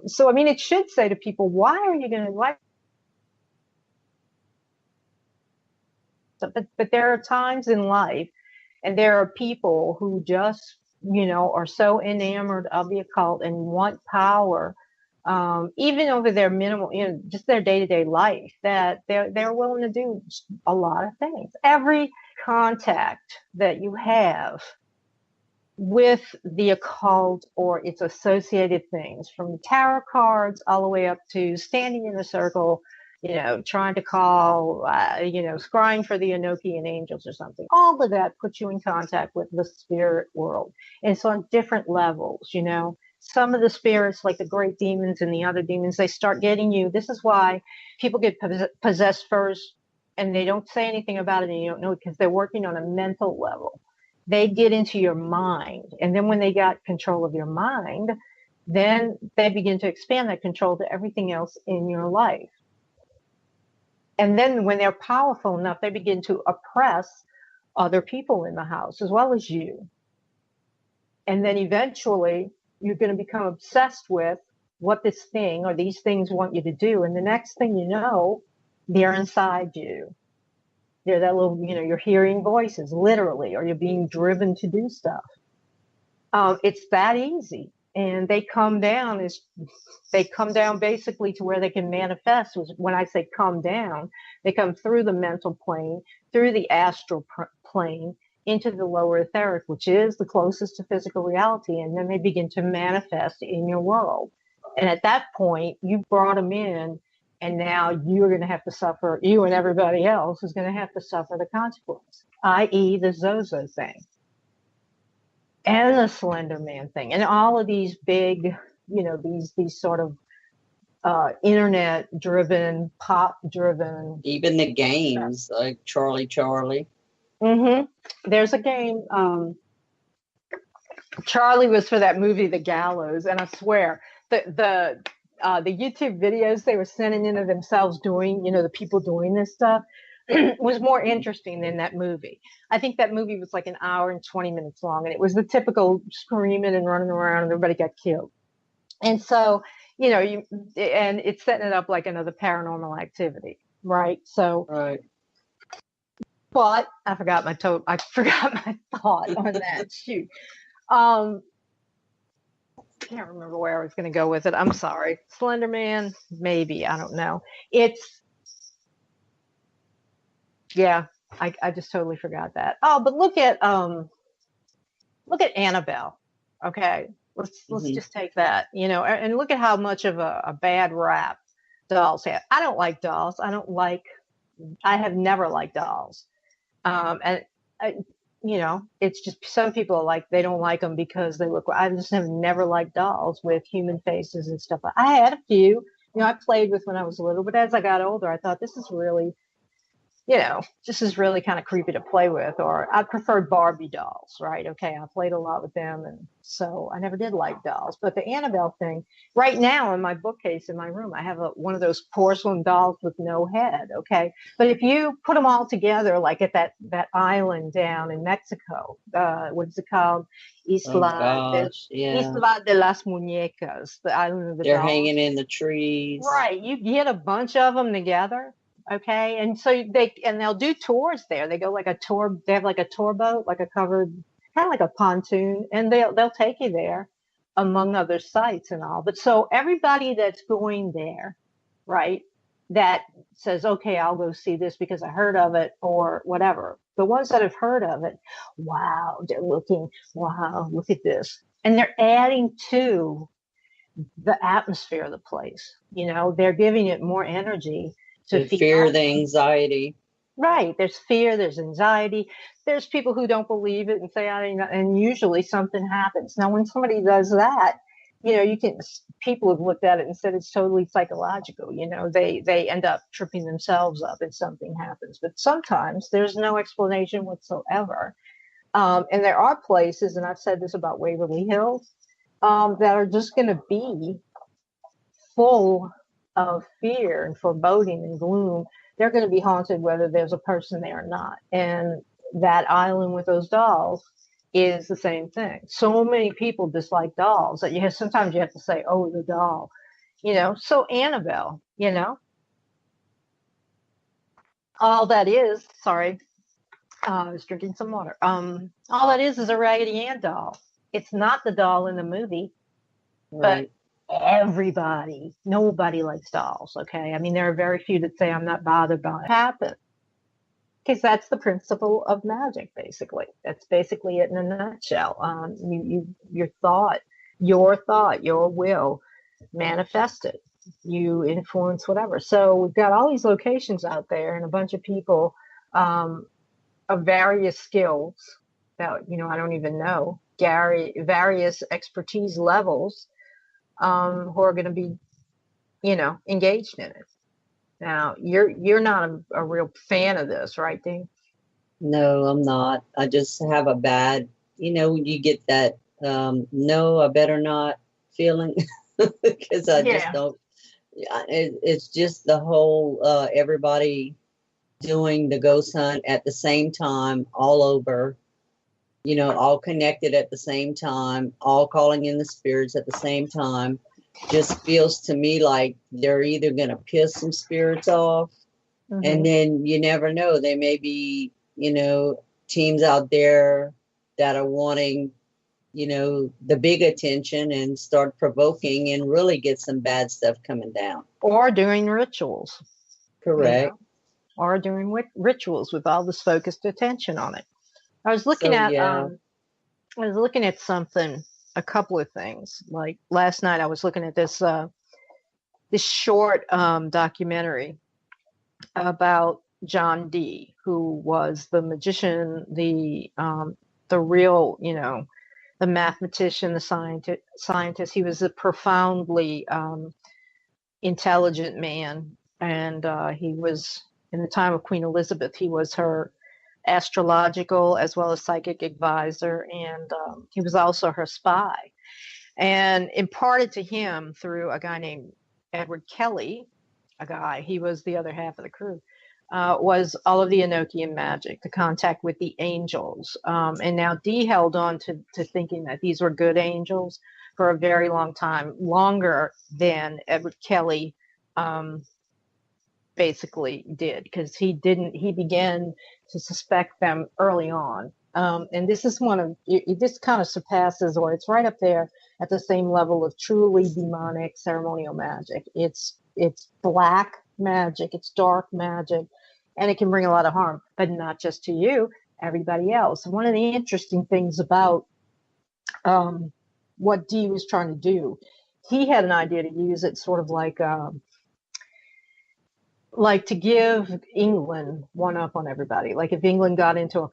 So I mean, it should say to people, why are you going to like? But there are times in life, and there are people who just, are so enamored of the occult and want power, even over their minimal, just their day-to-day life, that they're willing to do a lot of things. Every contact that you have with the occult or its associated things, from tarot cards all the way up to standing in a circle, trying to call, scrying for the Enochian angels or something. All of that puts you in contact with the spirit world. And so on different levels, some of the spirits, like the great demons and the other demons, they start getting you. This is why people get possessed first, and they don't say anything about it, and you don't know, because they're working on a mental level. They get into your mind. And then when they got control of your mind, then they begin to expand that control to everything else in your life. And then when they're powerful enough, they begin to oppress other people in the house as well as you. And then eventually you're going to become obsessed with what this thing or these things want you to do. And the next thing you know, they're inside you. They're that little, you're hearing voices literally, or you're being driven to do stuff. It's that easy. And they come down basically to where they can manifest. When I say come down, they come through the mental plane, through the astral plane, into the lower etheric, which is the closest to physical reality. And then they begin to manifest in your world. And at that point, you brought them in, and now you're going to have to suffer, you and everybody else is going to have to suffer the consequence, i.e. the Zozo thing and the Slender Man thing and all of these big, these sort of internet-driven, pop-driven. Even the games, stuff. Like Charlie. Mm-hmm. There's a game. Charlie was for that movie, The Gallows, and I swear the YouTube videos they were sending into themselves doing, the people doing this stuff was more interesting than that movie. I think that movie was like an hour and 20 minutes long, and it was the typical screaming and running around and everybody got killed. And so, and it's setting it up like another Paranormal Activity, right? So, right. But I forgot my thought on that. Shoot. Can't remember where I was going to go with it. I'm sorry. Slender Man, maybe. I don't know. I just totally forgot that. Oh, but look at Annabelle. Okay, let's just take that. And look at how much of a bad rap dolls have. I don't like dolls. I have never liked dolls. And it's just some people they don't like them because they look. I just have never liked dolls with human faces and stuff. I had a few. I played with when I was little, but as I got older, I thought this is really kind of creepy to play with. Or I preferred Barbie dolls, right? Okay, I played a lot with them, and so I never did like dolls. But the Annabelle thing, right now in my bookcase in my room, I have one of those porcelain dolls with no head. Okay, but if you put them all together, like at that island down in Mexico, what is it called? Isla de las Muñecas, the island of the They're dolls. hanging in the trees. Right, you get a bunch of them together. Okay, and so they'll do tours there. They go like a tour. They have like a tour boat, like a covered, kind of like a pontoon, and they'll take you there, among other sites and all. But so everybody that's going there, right, that says, okay, I'll go see this because I heard of it or whatever. The ones that have heard of it, wow, they're looking, wow, look at this, and they're adding to the atmosphere of the place. They're giving it more energy. To fear the anxiety. Right. There's fear, there's anxiety. There's people who don't believe it and say, and usually something happens. Now, when somebody does that, people have looked at it and said it's totally psychological. They end up tripping themselves up and something happens. But sometimes there's no explanation whatsoever. And there are places, and I've said this about Waverly Hills, that are just going to be full of fear and foreboding and gloom. They're going to be haunted whether there's a person there or not. And that island with those dolls is the same thing. So many people dislike dolls that sometimes you have to say, oh, the doll, so Annabelle, all that is, sorry, I was drinking some water. All that is a Raggedy Ann doll. It's not the doll in the movie, Right. but nobody likes dolls. Okay. I mean, there are very few that say I'm not bothered by it happen. Because that's the principle of magic, basically. That's basically it in a nutshell. Your thought, your will, manifested. You influence whatever. So we've got all these locations out there and a bunch of people of various skills that, I don't even know, various expertise levels who are going to be, engaged in it. Now, you're not a real fan of this, right, Dean? No, I'm not. I just have a bad, when you get that, no, I better not feeling, because I just don't. It's just the whole everybody doing the ghost hunt at the same time, all over, all connected at the same time, all calling in the spirits at the same time. Just feels to me like they're either going to piss some spirits off, and then you never know. There may be, teams out there that are wanting, the big attention and start provoking and really get some bad stuff coming down. Or doing rituals. Correct. Or doing rituals with all this focused attention on it. I was looking at something, a couple of things. Like last night, I was looking at this short documentary about John Dee, who was the magician, the real, the mathematician, the scientist. He was a profoundly intelligent man, and he was, in the time of Queen Elizabeth, he was her astrological as well as psychic advisor, and he was also her spy, and imparted to him through a guy named Edward Kelly, he was the other half of the crew, was all of the Enochian magic, the contact with the angels. And now Dee held on to thinking that these were good angels for a very long time, longer than Edward Kelly basically did, because he began to suspect them early on. And this is this kind of surpasses, or it's right up there at the same level of truly demonic ceremonial magic. It's black magic, it's dark magic, and it can bring a lot of harm, but not just to you, everybody else. And one of the interesting things about what Dee was trying to do, he had an idea to use it sort of like to give England one up on everybody. Like if England got into a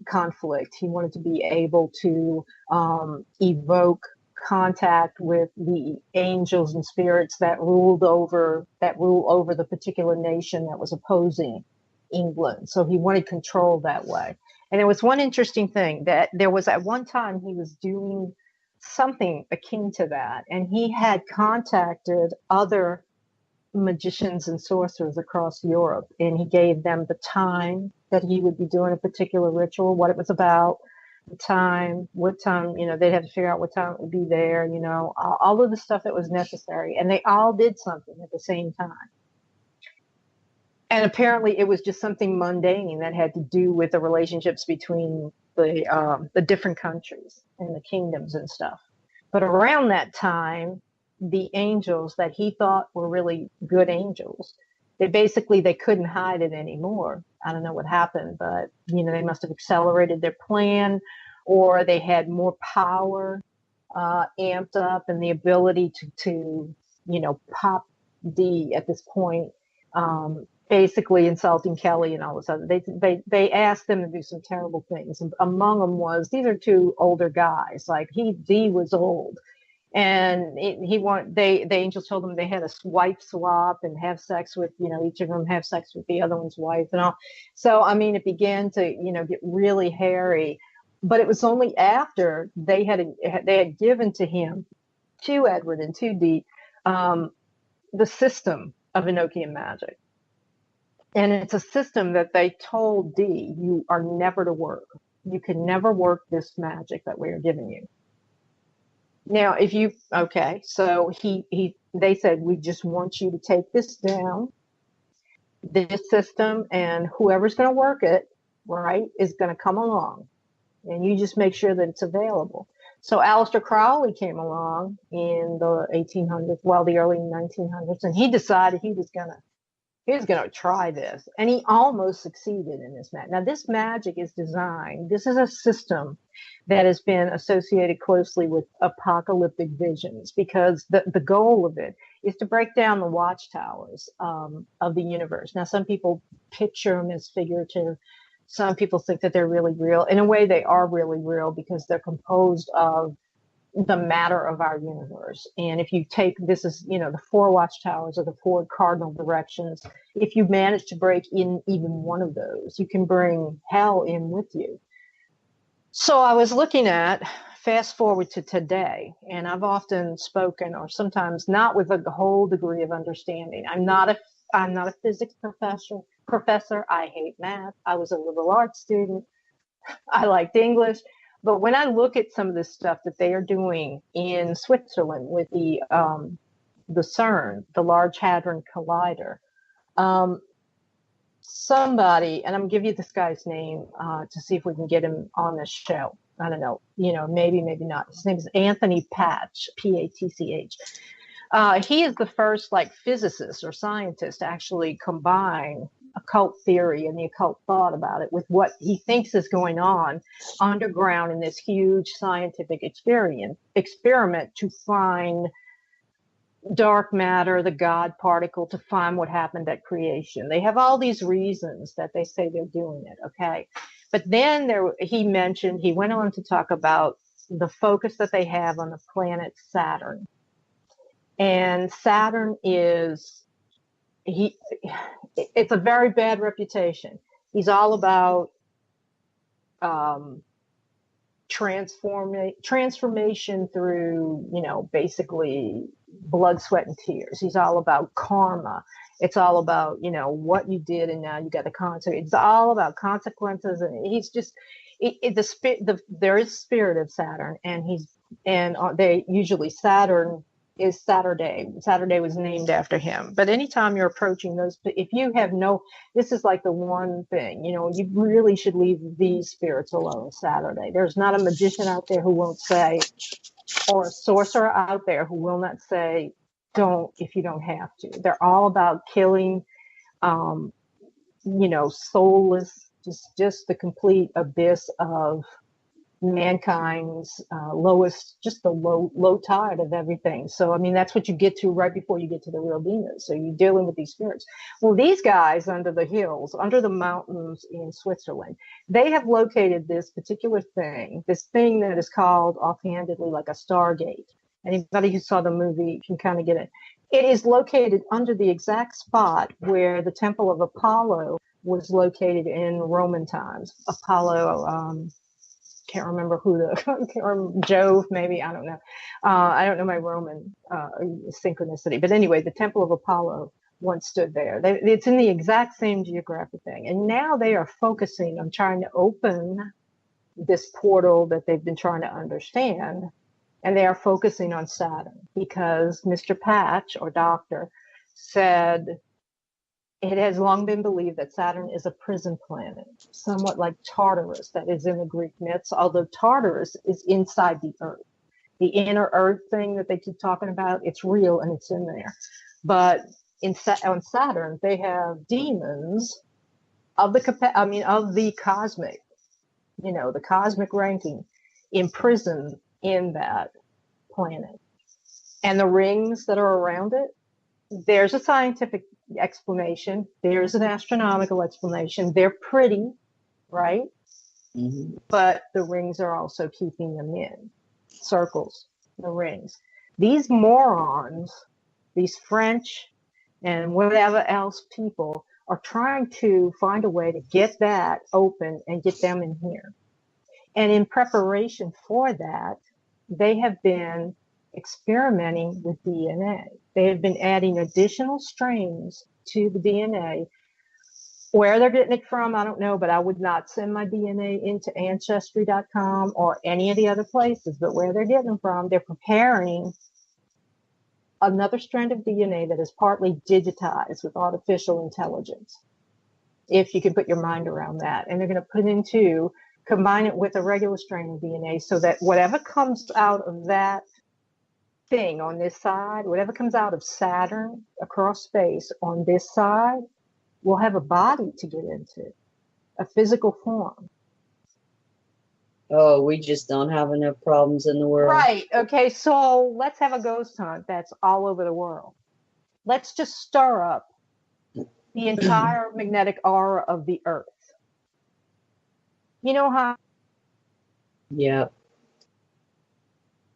conflict, he wanted to be able to evoke contact with the angels and spirits that rule over the particular nation that was opposing England. So he wanted control that way. And there was one interesting thing, that there was at one time he was doing something akin to that, and he had contacted other magicians and sorcerers across Europe, and he gave them the time that he would be doing a particular ritual, what it was about, the time, what time, they'd have to figure out what time it would be there, all of the stuff that was necessary. And they all did something at the same time. And apparently it was just something mundane that had to do with the relationships between the different countries and the kingdoms and stuff. But around that time, the angels that he thought were really good angels, they couldn't hide it anymore. I don't know what happened, but they must have accelerated their plan, or they had more power amped up, and the ability to pop Dee at this point, basically insulting Kelly and all this other. They asked them to do some terrible things. And among them was, these are two older guys. Like Dee was old. And the angels told them they had a wife swap and have sex with, each of them have sex with the other one's wife and all. So, I mean, it began to, get really hairy. But it was only after they had given to Edward and to Dee, the system of Enochian magic. And it's a system that they told Dee, you are never to work. You can never work this magic that we are giving you. Now, so they said, we just want you to take this down, this system, and whoever's going to work it, right, is going to come along. And you just make sure that it's available. So Aleister Crowley came along in the 1800s, the early 1900s, and he decided he was going to try this. And he almost succeeded in this magic. Now, this magic is designed, this is a system that has been associated closely with apocalyptic visions, because the goal of it is to break down the watchtowers of the universe. Now, some people picture them as figurative. Some people think that they're really real. In a way, they are really real because they're composed of the matter of our universe. And if you take, this is, the 4 watchtowers are the 4 cardinal directions. If you manage to break in even one of those, you can bring hell in with you. So I was looking at, fast forward to today, and I've often spoken, or sometimes not with a whole degree of understanding. I'm not a physics professor. I hate math. I was a liberal arts student. I liked English. But when I look at some of the stuff that they are doing in Switzerland with the CERN, the Large Hadron Collider, somebody, and I'm going to give you this guy's name to see if we can get him on this show. I don't know, maybe not. His name is Anthony Patch, P-A-T-C-H. He is the first physicist or scientist to actually combine occult theory and the occult thought about it with what he thinks is going on underground in this huge scientific experiment to find dark matter, the God particle, to find what happened at creation. They have all these reasons that they say they're doing it, okay? But then he went on to talk about the focus that they have on the planet Saturn. And Saturn it's a very bad reputation. He's all about transformation through, basically blood, sweat, and tears. He's all about karma. It's all about, what you did, and now you got the consequences. It's all about consequences, and he's just there is spirit of Saturn, and they usually Saturn is Saturday. Saturday was named after him. But anytime you're approaching those, if you have this is like the one thing, you really should leave these spirits alone Saturday. There's not a magician out there who won't say, or a sorcerer out there who will not say, don't, if you don't have to. They're all about killing, soulless, just the complete abyss of mankind's lowest, just the low tide of everything. So, that's what you get to right before you get to the real demons. So you're dealing with these spirits. Well, these guys under the hills, under the mountains in Switzerland, they have located this particular thing, that is called offhandedly like a Stargate. Anybody who saw the movie can kind of get it. It is located under the exact spot where the Temple of Apollo was located in Roman times. Apollo, can't remember Jove, maybe, I don't know. I don't know my Roman synchronicity. But anyway, the Temple of Apollo once stood there. It's in the exact same geographic thing. And now they are focusing on trying to open this portal that they've been trying to understand. And they are focusing on Saturn because Mr. Patch, or Doctor, said it has long been believed that Saturn is a prison planet, somewhat like Tartarus that is in the Greek myths, although Tartarus is inside the Earth. The inner Earth thing that they keep talking about, it's real and it's in there. But on Saturn, they have demons of the cosmic, the cosmic ranking imprisoned in that planet. And the rings that are around it, there's a scientific explanation. There's an astronomical explanation. They're pretty, right? Mm-hmm. But the rings are also keeping them in circles, the rings. These morons, these French and whatever else people are trying to find a way to get that open and get them in here. And in preparation for that, they have been experimenting with DNA. They have been adding additional strains to the DNA. Where they're getting it from, I don't know, but I would not send my DNA into Ancestry.com or any of the other places. But where they're getting them from, they're preparing another strand of DNA that is partly digitized with artificial intelligence, if you can put your mind around that. And they're going to combine it with a regular strain of DNA so that whatever comes out of that thing on this side, whatever comes out of Saturn across space on this side, will have a body to get into, a physical form. Oh, we just don't have enough problems in the world. Right. Okay. So let's have a ghost hunt that's all over the world. Let's just stir up the entire magnetic aura of the Earth. You know how? Yeah.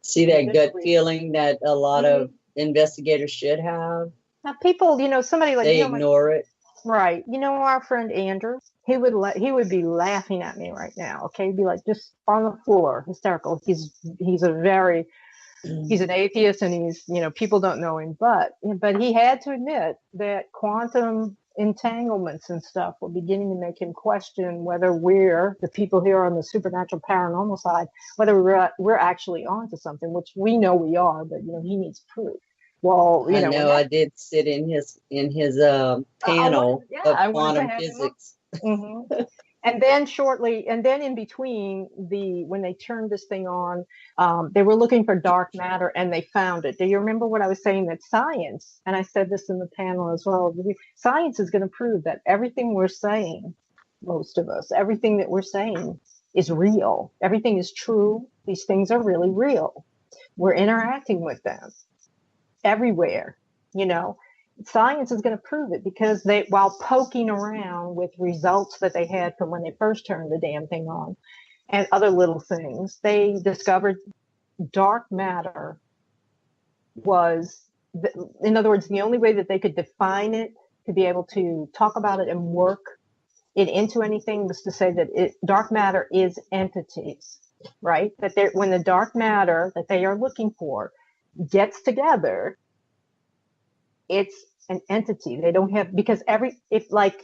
See that gut feeling that a lot of investigators should have? Now, people, somebody like they ignore it. Right. Our friend Andrew, he would be laughing at me right now. Okay. He'd be like just on the floor, hysterical. He's an atheist, and he's, people don't know him, but he had to admit that quantum entanglements and stuff were beginning to make him question whether we're, the people here on the supernatural paranormal side, whether we're actually onto something, which we know we are, but he needs proof. Well, I know I did sit in his panel of quantum physics. Mm-hmm. And then in between when they turned this thing on, they were looking for dark matter and they found it. Do you remember what I was saying? That science, and I said this in the panel as well, science is going to prove that everything we're saying, most of us, everything that we're saying is real. Everything is true. These things are really real. We're interacting with them everywhere, Science is going to prove it, because while poking around with results that they had from when they first turned the damn thing on and other little things, they discovered dark matter was, in other words, the only way that they could define it, to be able to talk about it and work it into anything, was to say that dark matter is entities, right? That when the dark matter that they are looking for gets together, it's an entity. They don't have, because it's like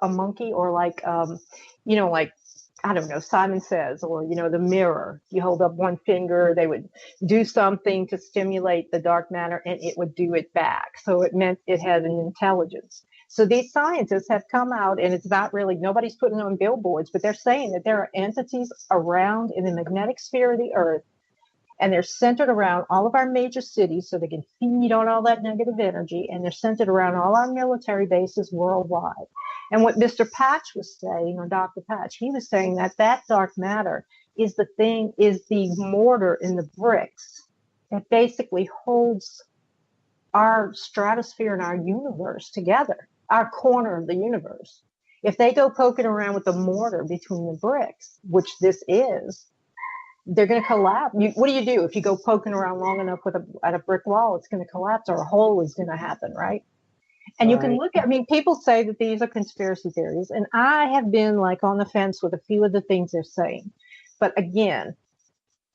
a monkey, or like I don't know, Simon Says, or the mirror. You hold up one finger, they would do something to stimulate the dark matter and it would do it back. So it meant it had an intelligence. So these scientists have come out, and it's not really, nobody's putting it on billboards, but they're saying that there are entities around in the magnetic sphere of the Earth, and they're centered around all of our major cities so they can feed on all that negative energy. And they're centered around all our military bases worldwide. And what Mr. Patch was saying, or Dr. Patch, he was saying that dark matter is the mortar in the bricks that basically holds our stratosphere and our universe together, our corner of the universe. If they go poking around with the mortar between the bricks, which this is, they're going to collapse. What do you do if you go poking around long enough at a brick wall? It's going to collapse, or a hole is going to happen, right? And you can look at, people say that these are conspiracy theories, and I have been like on the fence with a few of the things they're saying. But again,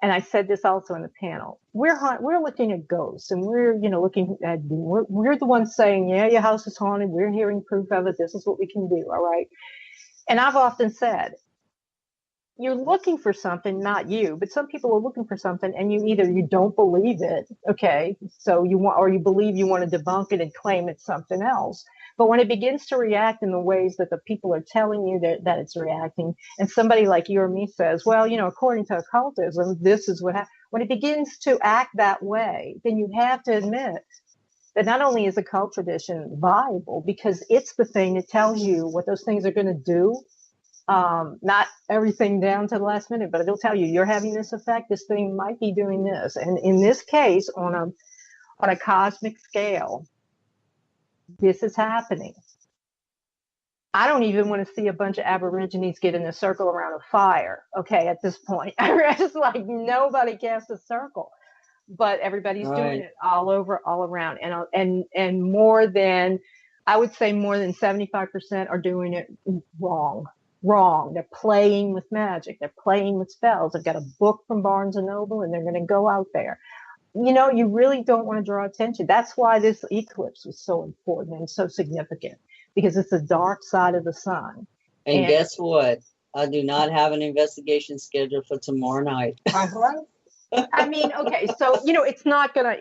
and I said this also in the panel, we're looking at ghosts, and we're looking at, we're the ones saying, yeah, your house is haunted. We're hearing proof of it. This is what we can do. All right. And I've often said, you're looking for something, not you, but some people are looking for something, and you don't believe it, okay? So you believe, you want to debunk it and claim it's something else. But when it begins to react in the ways that the people are telling you that it's reacting, and somebody like you or me says, well, according to occultism, this is what happened. When it begins to act that way, then you have to admit that not only is the cult tradition viable, because it's the thing that tells you what those things are going to do. Not everything down to the last minute, but it'll tell you, you're having this effect, this thing might be doing this. And in this case, on a cosmic scale, this is happening. I don't even want to see a bunch of Aborigines get in a circle around a fire, okay, at this point. It's just like nobody casts a circle, but everybody's doing it all over, all around. And more than, I would say more than 75% are doing it wrong. Wrong. They're playing with magic. They're playing with spells. They've got a book from Barnes and Noble, and they're going to go out there. You really don't want to draw attention. That's why this eclipse was so important and so significant, because it's the dark side of the sun. And guess what? I do not have an investigation scheduled for tomorrow night. I mean, okay, so it's not gonna.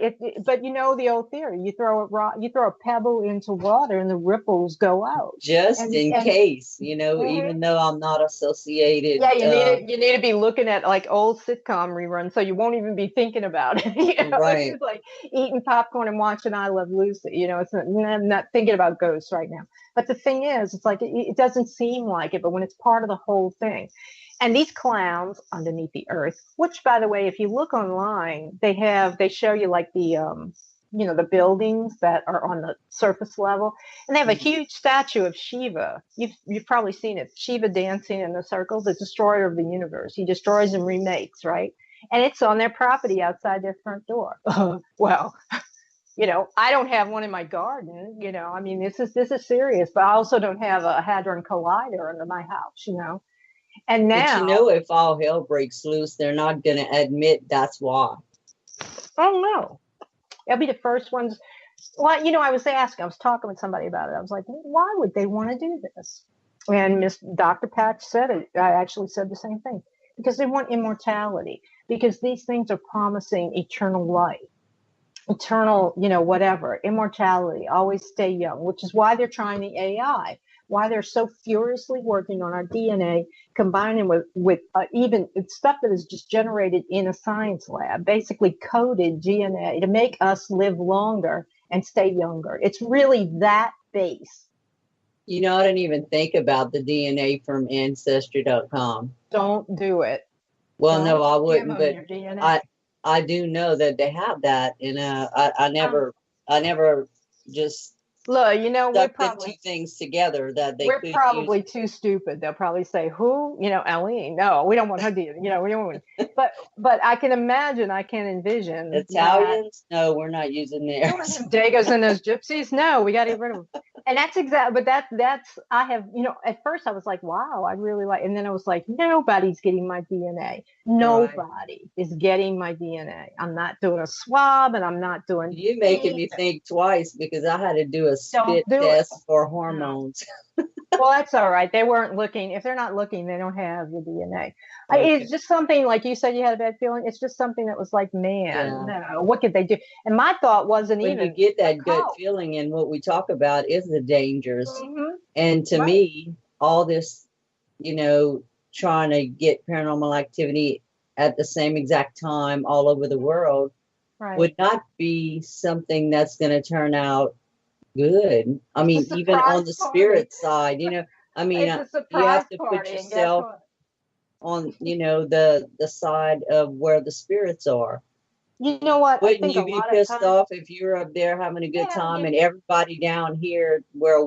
But the old theory: you throw a pebble into water, and the ripples go out. Just in case, even though I'm not associated. Yeah, you need to be looking at like old sitcom reruns, so you won't even be thinking about it. Right. It's like eating popcorn and watching I Love Lucy. It's I'm not thinking about ghosts right now. But the thing is, it's like it doesn't seem like it, but when it's part of the whole thing. And these clowns underneath the earth, which, by the way, if you look online, they show you like the the buildings that are on the surface level, and they have a huge statue of Shiva. You've probably seen it, Shiva dancing in the circle, the destroyer of the universe. He destroys and remakes, right? And it's on their property outside their front door. Well, I don't have one in my garden. I mean, this is serious. But I also don't have a hadron collider under my house. And now, but if all hell breaks loose, they're not going to admit that's why. Oh no, they'll be the first ones. Well, I was talking with somebody about it. I was like, why would they want to do this? And Dr. Patch said it. I actually said the same thing, because they want immortality, because these things are promising eternal life, eternal, whatever, immortality, always stay young, which is why they're trying the AI. Why they're so furiously working on our DNA, combining with even stuff that is just generated in a science lab, basically coded DNA to make us live longer and stay younger. It's really that base. I didn't even think about the DNA from Ancestry.com. Don't do it. Well, no, I wouldn't, but I do know that they have that, and I never just. Look, we're probably two things together that they. We're probably too stupid. They'll probably say, "Who? Aline? No, we don't want her to. We don't want." But I can imagine. I can envision Italians. No, we're not using theirs. Dagos and those gypsies. No, we got to get rid of them. And that's exactly. But that's. I have. At first I was like, "Wow, I really like." And then I was like, "Nobody's getting my DNA. Nobody is getting my DNA. I'm not doing a swab, and I'm not doing." You're making me think twice, because I had to do a spit test for hormones. Well, that's all right. They weren't looking. If they're not looking, they don't have your DNA. Okay. It's just something, like you said, you had a bad feeling. It's just something that was like, man, no, what could they do? And my thought wasn't when even. You get that gut feeling, and what we talk about is the dangers. Mm-hmm. And to me, all this, trying to get paranormal activity at the same exact time all over the world would not be something that's going to turn out good. I mean, even on the spirit side, I mean, you have to put yourself on, the side of where the spirits are. You know what? Wouldn't you be pissed off if you're up there having a good time and everybody down here where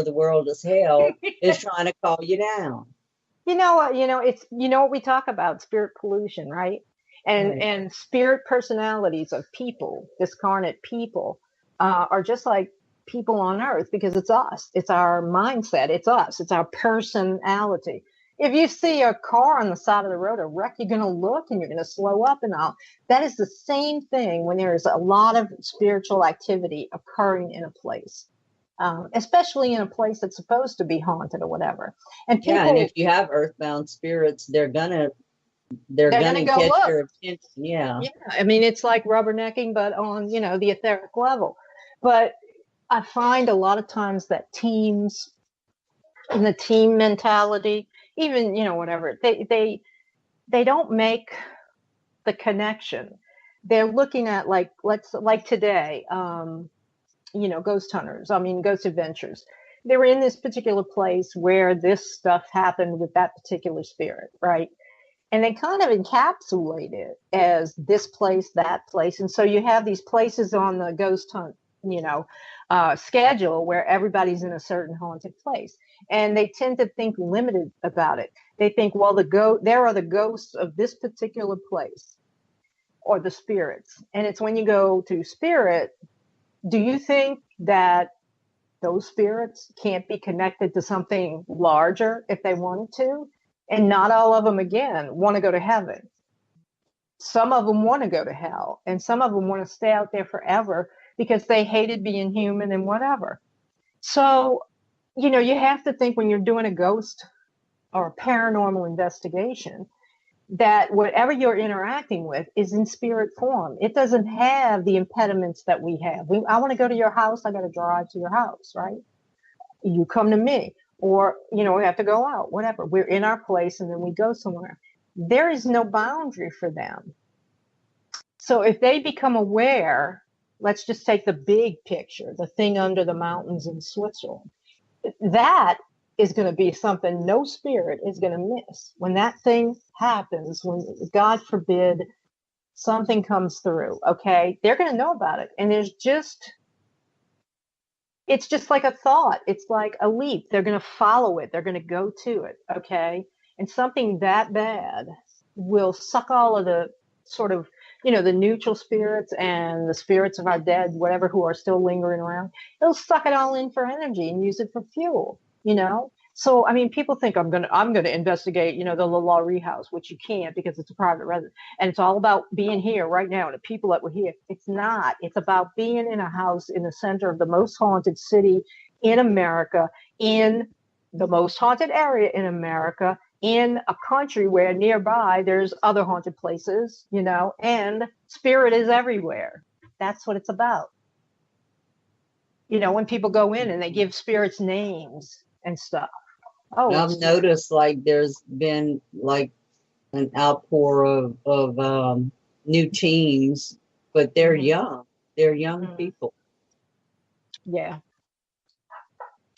the world is hell is trying to call you down? You know what? It's what we talk about, spirit pollution, right? And spirit personalities of people, discarnate people, are just like people on earth, because it's us. It's our mindset. It's us. It's our personality. If you see a car on the side of the road, a wreck, you're going to look and you're going to slow up and all. That is the same thing when there is a lot of spiritual activity occurring in a place, especially in a place that's supposed to be haunted or whatever. And people, and if you have earthbound spirits, they're gonna catch your attention. Yeah. I mean, it's like rubbernecking, but on the etheric level. But I find a lot of times that teams and the team mentality, even, whatever, they don't make the connection. They're looking at like today, ghost hunters, ghost adventures. They were in this particular place where this stuff happened with that particular spirit, right? And they kind of encapsulate it as this place, that place. And so you have these places on the ghost hunt, schedule where everybody's in a certain haunted place. And they tend to think limited about it. They think, well, there are the ghosts of this particular place, or the spirits. And it's when you go to spirit, do you think that Those spirits can't be connected to something larger if they wanted to. And not all of them, again, want to go to heaven. Some of them want to go to hell, and some of them want to stay out there forever because they hated being human and whatever. So, you know, you have to think when you're doing a ghost or a paranormal investigation that whatever you're interacting with is in spirit form. It doesn't have the impediments that we have. I want to go to your house. I got to drive to your house, right? You come to me, or, you know, we have to go out, whatever. We're in our place and then we go somewhere. There is no boundary for them. So if they become aware, let's just take the big picture, the thing under the mountains in Switzerland. That is going to be something no spirit is going to miss. When that thing happens, when, God forbid, something comes through, okay, they're going to know about it. And it's just like a thought. It's like a leap. They're going to follow it. They're going to go to it, okay? And something that bad will suck all of the sort of, you know, the neutral spirits and the spirits of our dead, whatever, who are still lingering around. It'll suck it all in for energy and use it for fuel, you know? So, I mean, people think I'm going to investigate, you know, the LaLaurie house, which you can't because it's a private residence. And it's all about being here right now, the people that were here. It's not. It's about being in a house in the center of the most haunted city in America, in the most haunted area in America, in a country where nearby there's other haunted places, you know, and spirit is everywhere. That's what it's about. You know, when people go in and they give spirits names and stuff. Oh, I've noticed like there's been like an outpour of new teens, but they're young. They're young people. Yeah.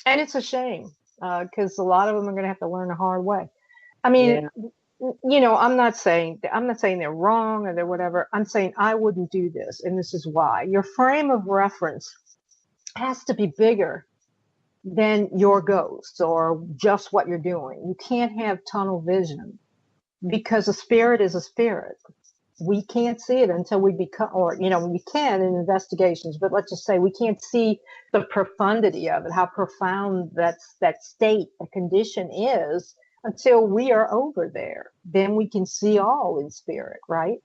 And it's a shame because a lot of them are going to have to learn the hard way. I mean, you know, I'm not saying they're wrong or they're whatever. I'm saying I wouldn't do this. And this is why. Your frame of reference has to be bigger than your ghosts or just what you're doing. You can't have tunnel vision because a spirit is a spirit. We can't see it until we become, or, you know, we can in investigations, but let's just say we can't see the profundity of it, how profound that state, the condition is until we are over there. Then we can see all in spirit, right?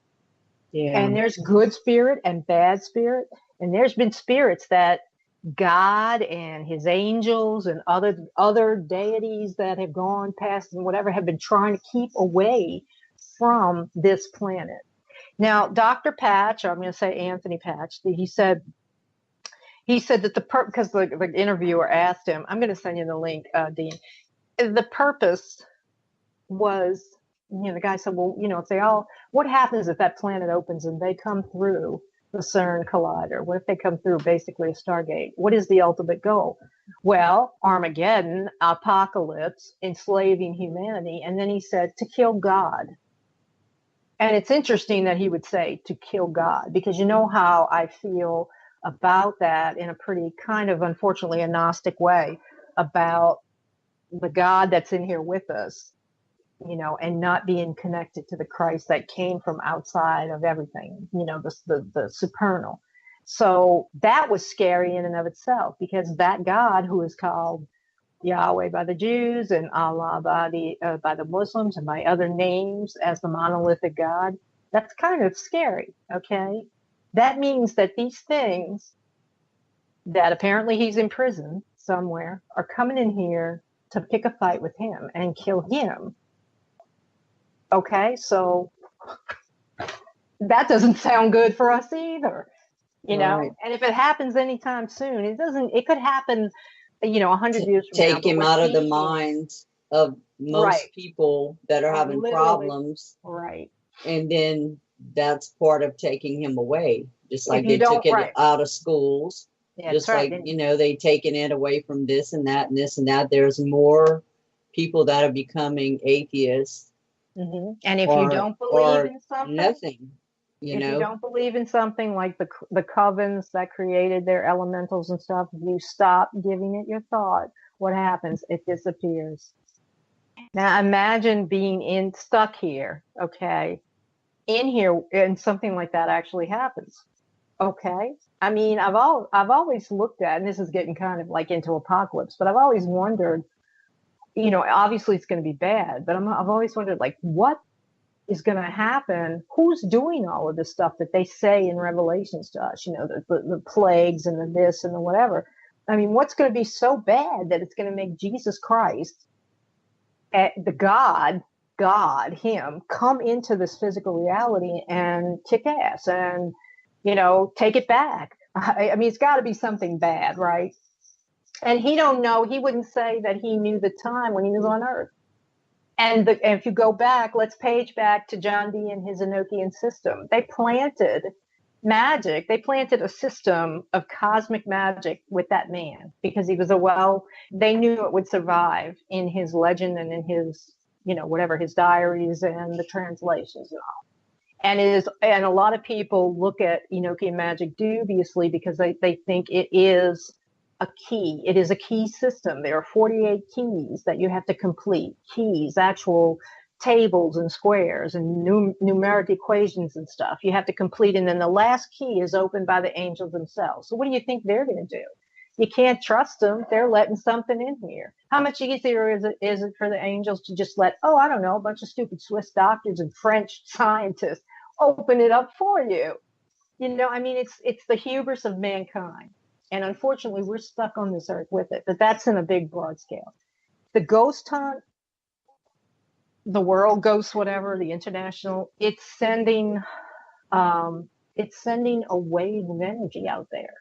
Yeah. And there's good spirit and bad spirit. And there's been spirits that God and his angels and other deities that have gone past and whatever have been trying to keep away from this planet. Now, Dr. Patch, or I'm going to say Anthony Patch, he said that because the interviewer asked him, I'm going to send you the link, Dean. The purpose was, you know, the guy said, well, you know, what happens if that planet opens and they come through the CERN collider? What if they come through basically a Stargate? What is the ultimate goal? Well, Armageddon, apocalypse, enslaving humanity. And then he said to kill God. And it's interesting that he would say to kill God, because you know how I feel about that in a pretty kind of, unfortunately, a Gnostic way about the God that's in here with us, you know, and not being connected to the Christ that came from outside of everything, you know, the supernal. So that was scary in and of itself, because that God, who is called Yahweh by the Jews and Allah by the Muslims and by other names as the monolithic God, that's kind of scary, okay? That means that these things that apparently he's in prison somewhere are coming in here to pick a fight with him and kill him. Okay, so that doesn't sound good for us either, you know? Right. And if it happens anytime soon, it could happen, you know, 100 years from now. Take him out of the minds of most people that are having problems. Right. And then that's part of taking him away. Just like they took it out of schools. Yeah, just like, you know, they taken it away from this and that and this and that. There's more people that are becoming atheists. Mm-hmm. And if you don't believe in something, nothing. If you don't believe in something like the covens that created their elementals and stuff, you stop giving it your thought. What happens? It disappears. Now imagine being stuck here, okay, in here, and something like that actually happens, okay? I mean, I've always looked at, and this is getting kind of like into apocalypse, but I've always wondered, obviously it's going to be bad, but I've always wondered, like, what is going to happen? Who's doing all of this stuff that they say in Revelations to us? The plagues and the this and the whatever. I mean, what's going to be so bad that it's going to make Jesus Christ, the God, him, come into this physical reality and kick ass and, take it back? I mean, it's got to be something bad, right? And he don't know. He wouldn't say that he knew the time when he was on Earth. And if you go back, let's page back to John Dee and his Enochian system. They planted magic. They planted a system of cosmic magic with that man because he was they knew it would survive in his legend and in his, whatever, his diaries and the translations and all. And a lot of people look at Enochian magic dubiously because they think it is a key. It is a key system. There are 48 keys that you have to complete. Keys, actual tables and squares and numeric equations and stuff you have to complete. And then the last key is opened by the angels themselves. So what do you think they're going to do? You can't trust them. They're letting something in here. How much easier is it for the angels to just let, I don't know, a bunch of stupid Swiss doctors and French scientists open it up for you? I mean, it's the hubris of mankind. And unfortunately, we're stuck on this earth with it. But that's in a big, broad scale. The ghost hunt, the world ghost, whatever, the international, it's sending a wave of energy out there.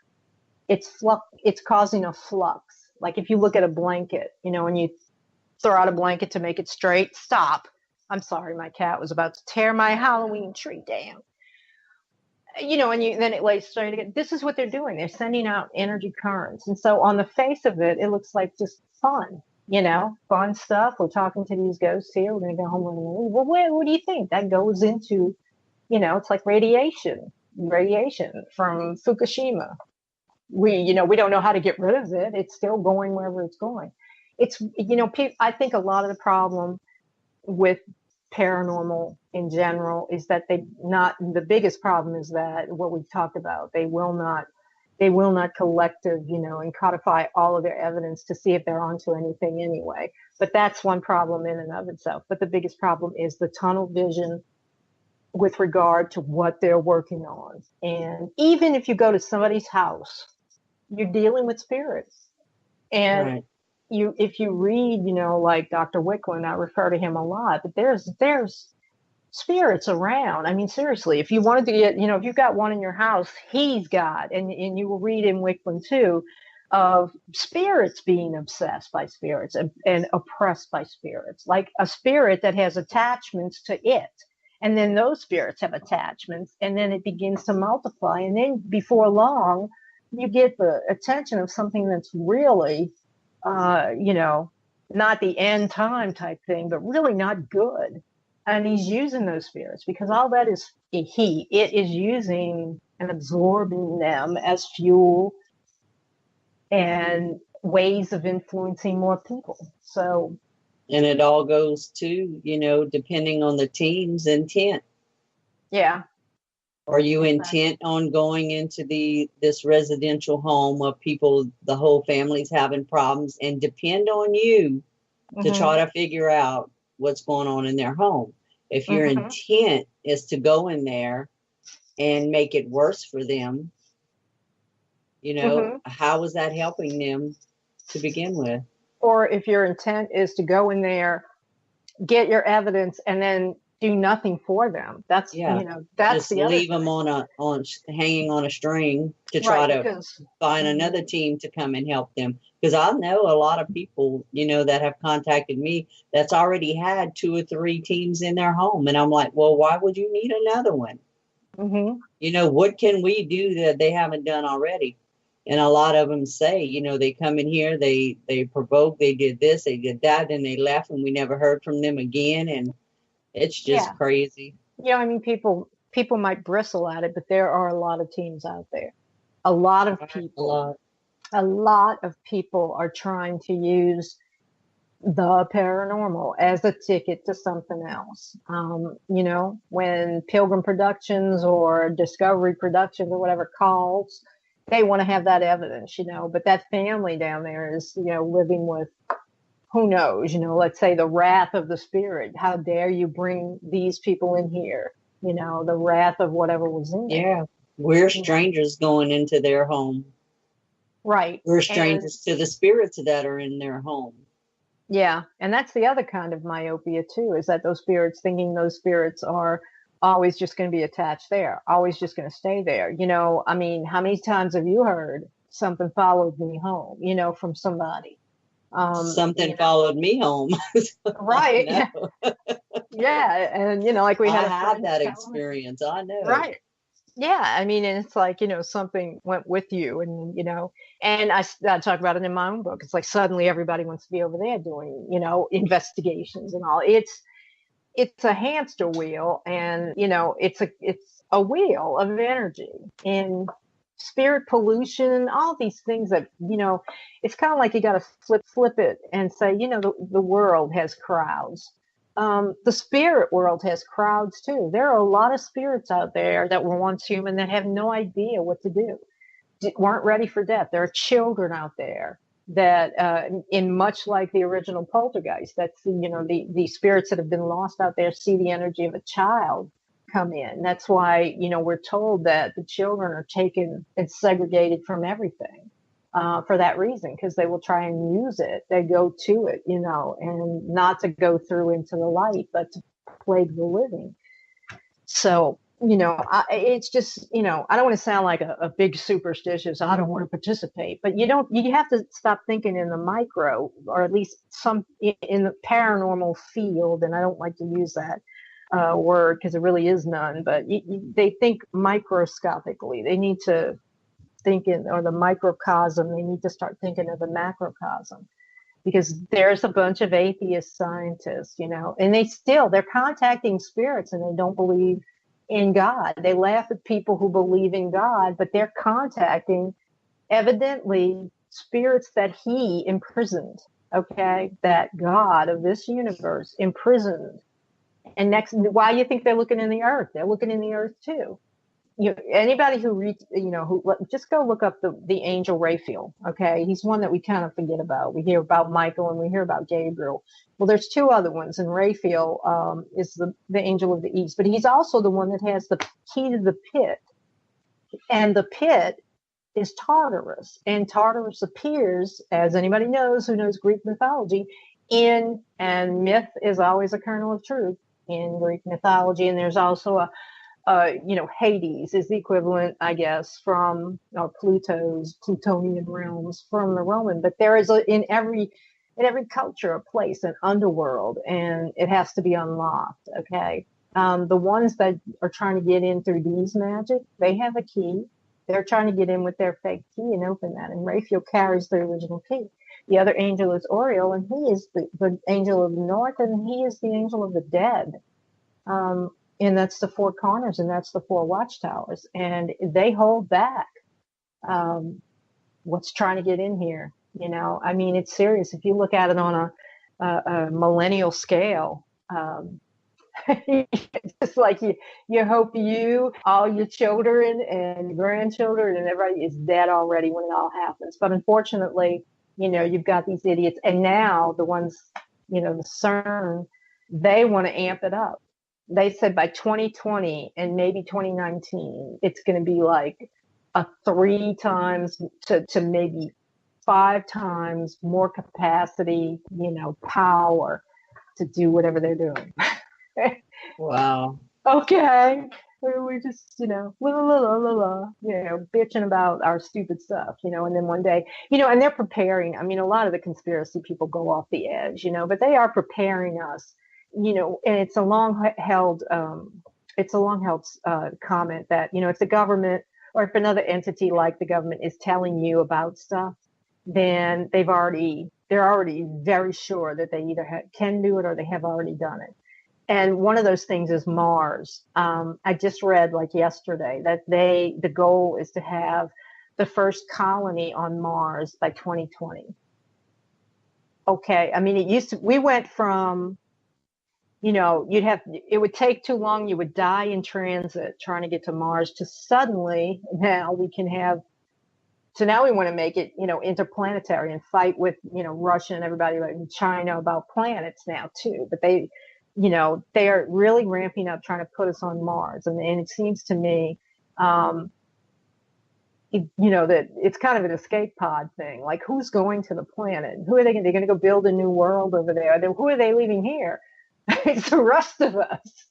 It's causing a flux. Like if you look at a blanket, when you throw out a blanket to make it straight, stop. I'm sorry, my cat was about to tear my Halloween tree down. And then it lays straight again. This is what they're doing. They're sending out energy currents. And so on the face of it, it looks like just fun, fun stuff. We're talking to these ghosts here. We're going to go home and leave. Well, what do you think? That goes into, it's like radiation from Fukushima. We don't know how to get rid of it. It's still going wherever it's going. It's, I think a lot of the problem with paranormal in general is that the biggest problem is that what we've talked about, they will not collective, and codify all of their evidence to see if they're onto anything anyway. But that's one problem in and of itself. But the biggest problem is the tunnel vision with regard to what they're working on. And even if you go to somebody's house, you're dealing with spirits. And Right. If you read, like Dr. Wicklund, I refer to him a lot, but there's spirits around. I mean, seriously, if you wanted to get, if you've got one in your house, he's got, and you will read in Wicklund too, of spirits being obsessed by spirits and oppressed by spirits, like a spirit that has attachments to it. And then those spirits have attachments, and then it begins to multiply. And then before long, you get the attention of something that's really, not the end time type thing, but really not good. And he's using those spirits because all that is it is using and absorbing them as fuel and ways of influencing more people. So, and it all goes to, depending on the team's intent. Yeah. Are you intent on going into this residential home of people, the whole family's having problems, and depend on you to try to figure out what's going on in their home? If your intent is to go in there and make it worse for them, how is that helping them to begin with? Or if your intent is to go in there, get your evidence, and then do nothing for them. That's that's just leave them on hanging on a string to try to find another team to come and help them. Because I know a lot of people, that have contacted me that's already had 2 or 3 teams in their home, and I'm like, well, why would you need another one? What can we do that they haven't done already? And a lot of them say, they come in here, they provoke, they did this, they did that, and they left, and we never heard from them again. And it's just crazy. People might bristle at it, but there are a lot of teams out there. A lot of people are trying to use the paranormal as a ticket to something else. When Pilgrim Productions or Discovery Productions or whatever calls, they want to have that evidence, but that family down there is, living with, who knows, let's say the wrath of the spirit. How dare you bring these people in here? The wrath of whatever was in there. Yeah. We're strangers going into their home. Right. We're strangers to the spirits that are in their home. Yeah. And that's the other kind of myopia too, is that those spirits, thinking those spirits are always just going to be attached there, always just going to stay there. I mean, how many times have you heard something followed me home, from somebody? Something followed me home. Right. Yeah. And, like we had I had that experience. I know. Right. Yeah. I mean, and it's like, something went with you and, and I talk about it in my own book. It's like suddenly everybody wants to be over there doing, investigations and all. It's a hamster wheel, and it's a wheel of energy and spirit pollution, all these things that it's kind of like you got to flip it and say, the world has crowds. The spirit world has crowds too. There are a lot of spirits out there that were once human that have no idea what to do, weren't ready for death. There are children out there that in much like the original poltergeist, that's the spirits that have been lost out there see the energy of a child come in. That's why we're told that the children are taken and segregated from everything for that reason, because they will try and use it. They go to it, and not to go through into the light, but to plague the living. So it's just, I don't want to sound like a big superstitious, I don't want to participate, but you have to stop thinking in the micro, or at least some in the paranormal field. And I don't like to use that word because it really is none, but they think microscopically. They need to think or the microcosm, they need to start thinking of the macrocosm, because there's a bunch of atheist scientists, and they're contacting spirits and they don't believe in God. They laugh at people who believe in God, but they're contacting evidently spirits that he imprisoned. Okay, that God of this universe imprisoned. And why you think they're looking in the earth? They're looking in the earth too. Anybody who reads, just go look up the angel Raphael. Okay, he's one that we kind of forget about. We hear about Michael and we hear about Gabriel. Well, there's two other ones, and Raphael is the angel of the east, but he's also the one that has the key to the pit, and the pit is Tartarus, and Tartarus appears, as anybody knows who knows Greek mythology, and myth is always a kernel of truth in Greek mythology, and there's also Hades is the equivalent, I guess, from Pluto's Plutonian realms from the Roman. But there is in every culture a place, an underworld, and it has to be unlocked. Okay, the ones that are trying to get in through these magic, they have a key. They're trying to get in with their fake key and open that. And Raphael carries the original key. The other angel is Oriel, and he is the angel of the north, and he is the angel of the dead. And that's the four corners, and that's the four watchtowers, and they hold back what's trying to get in here. I mean, it's serious. If you look at it on a millennial scale, it's just like you hope all your children and grandchildren and everybody is dead already when it all happens. But unfortunately, you've got these idiots, and now the ones, the CERN, they want to amp it up. They said by 2020 and maybe 2019, it's going to be like a 3 times to maybe 5 times more capacity, power to do whatever they're doing. Wow. Okay. We're just, bitching about our stupid stuff, and then one day, and they're preparing. I mean, a lot of the conspiracy people go off the edge, but they are preparing us. And it's a long held comment that, if the government or if another entity like the government is telling you about stuff, then they're already very sure that they either can do it or they have already done it. And one of those things is Mars. I just read like yesterday that the goal is to have the first colony on Mars by 2020. Okay. I mean, we went from, it would take too long. You would die in transit trying to get to Mars, to suddenly now we can have So now we want to make it, interplanetary and fight with, Russia and everybody like in China about planets now too. But they are really ramping up trying to put us on Mars. And it seems to me, that it's kind of an escape pod thing. Like, who's going to the planet? Who are they? They're going to go build a new world over there. Who are they leaving here? It's the rest of us.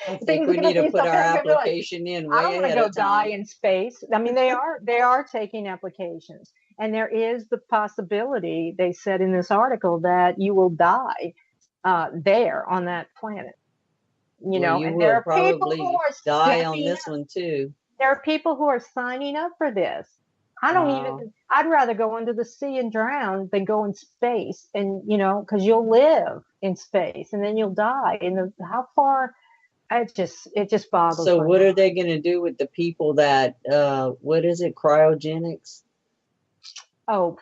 I think we need to put our application in. I don't want to go die in space. I mean, they are taking applications, and there is the possibility. They said in this article that you will die there on that planet. And there are probably people who are die on this one too. There are people who are signing up for this. I'd rather go under the sea and drown than go in space, and because you'll live in space and then you'll die. And how far? It just boggles. So what are they going to do with the people that what is it, cryogenics? Oh.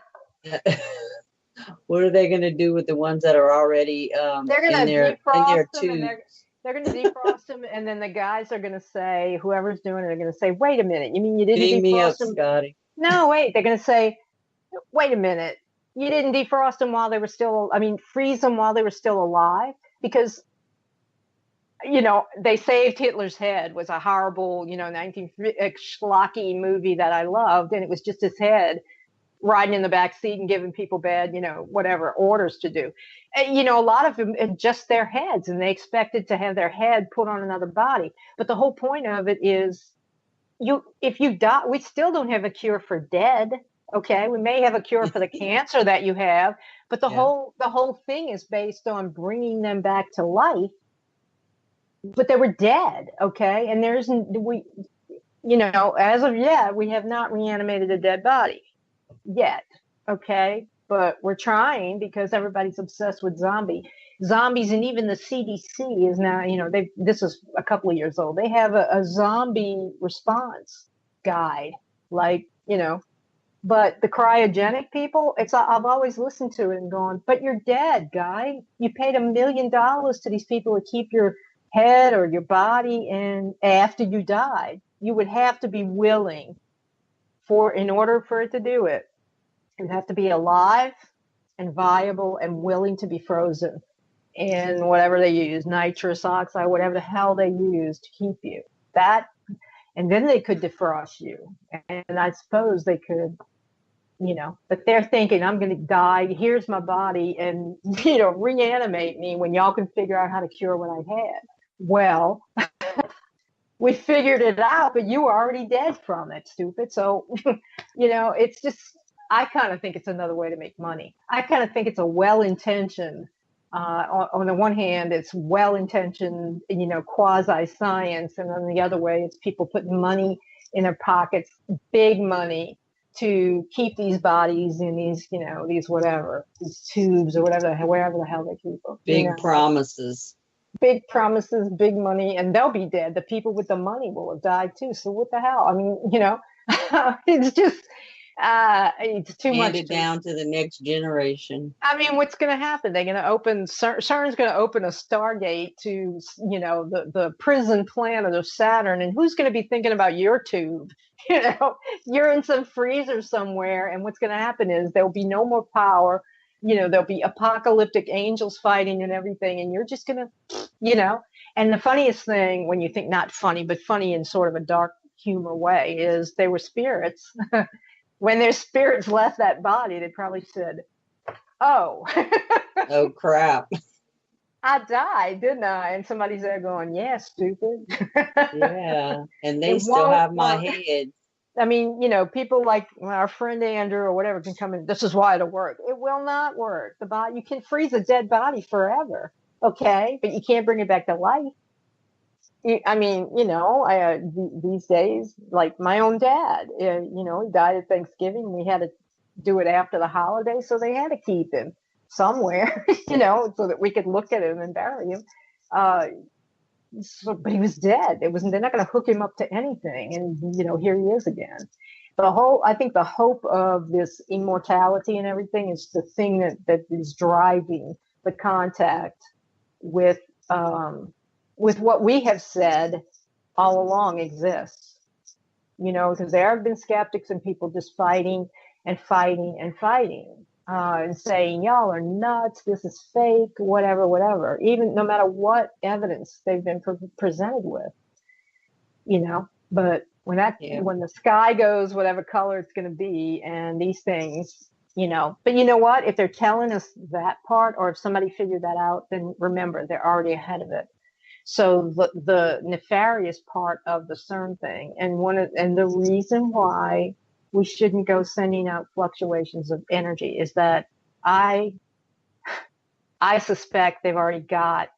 What are they going to do with the ones that are already they're going to defrost them tubes? They're going to defrost them, and then the guys are going to say, whoever's doing it, they're going to say, wait a minute, you mean you didn't defrost me up, them? Scotty. No, wait, they're going to say, wait a minute, you didn't defrost them while they were still, freeze them while they were still alive? Because, they saved Hitler's head was a horrible, 19 schlocky movie that I loved, and it was just his head riding in the back seat and giving people bad, whatever orders to do. A lot of them just their heads, and they expected to have their head put on another body. But the whole point of it is, if you die, we still don't have a cure for dead. Okay, we may have a cure for the cancer that you have, but the whole thing is based on bringing them back to life. But they were dead. Okay, and as of yet, we have not reanimated a dead body yet. Okay, but we're trying because everybody's obsessed with zombies, and even the CDC is now, this is a couple of years old. They have a zombie response guide, but the cryogenic people, I've always listened to it and gone, but you're dead, guy. You paid $1 million to these people to keep your head or your body, and after you died, you would have to be willing in order for it to do it. You have to be alive and viable and willing to be frozen in whatever they use, nitrous oxide, whatever the hell they use to keep you. And then they could defrost you. And I suppose they could, but they're thinking, I'm going to die. Here's my body, and, reanimate me when y'all can figure out how to cure what I had. Well, we figured it out, but you were already dead from it, stupid. So, it's just, I kind of think it's another way to make money. I kind of think it's a well-intentioned, on the one hand, it's well-intentioned, quasi-science. And on the other way, it's people putting money in their pockets, big money, to keep these bodies in these, these tubes or wherever the hell they keep them. Big promises. Big promises, big money, and they'll be dead. The people with the money will have died too. So what the hell? I mean, it's just, it's too much. Hand it down to the next generation. I mean, what's going to happen? They're going to open, CERN's going to open a Stargate to, the prison planet of Saturn. And who's going to be thinking about your tube? You're in some freezer somewhere. And what's going to happen is there'll be no more power. There'll be apocalyptic angels fighting and everything. And you're just going to, and the funniest thing, when you think not funny, but funny in sort of a dark humor way, is they were spirits. When their spirits left that body, they probably said, oh. Oh, crap. I died, didn't I? And somebody's there going, yeah, stupid. Yeah. And they still have my head. I mean, people like our friend Andrew or whatever can come in. This is why it'll work. It will not work. The body, you can freeze a dead body forever. Okay. But you can't bring it back to life. I mean, these days, like my own dad, he died at Thanksgiving. We had to do it after the holiday. So they had to keep him somewhere, so that we could look at him and bury him. But he was dead. They're not going to hook him up to anything. And, here he is again. I think the hope of this immortality and everything is the thing that is driving the contact with what we have said all along exists. because there have been skeptics and people just fighting and fighting and fighting, and saying, y'all are nuts, this is fake, whatever, even no matter what evidence they've been presented with, but when the sky goes whatever color it's going to be, and these things, but you know what, if they're telling us that part, or if somebody figured that out, then remember, they're already ahead of it. So the nefarious part of the CERN thing, and the reason why we shouldn't go sending out fluctuations of energy, is that I suspect they've already got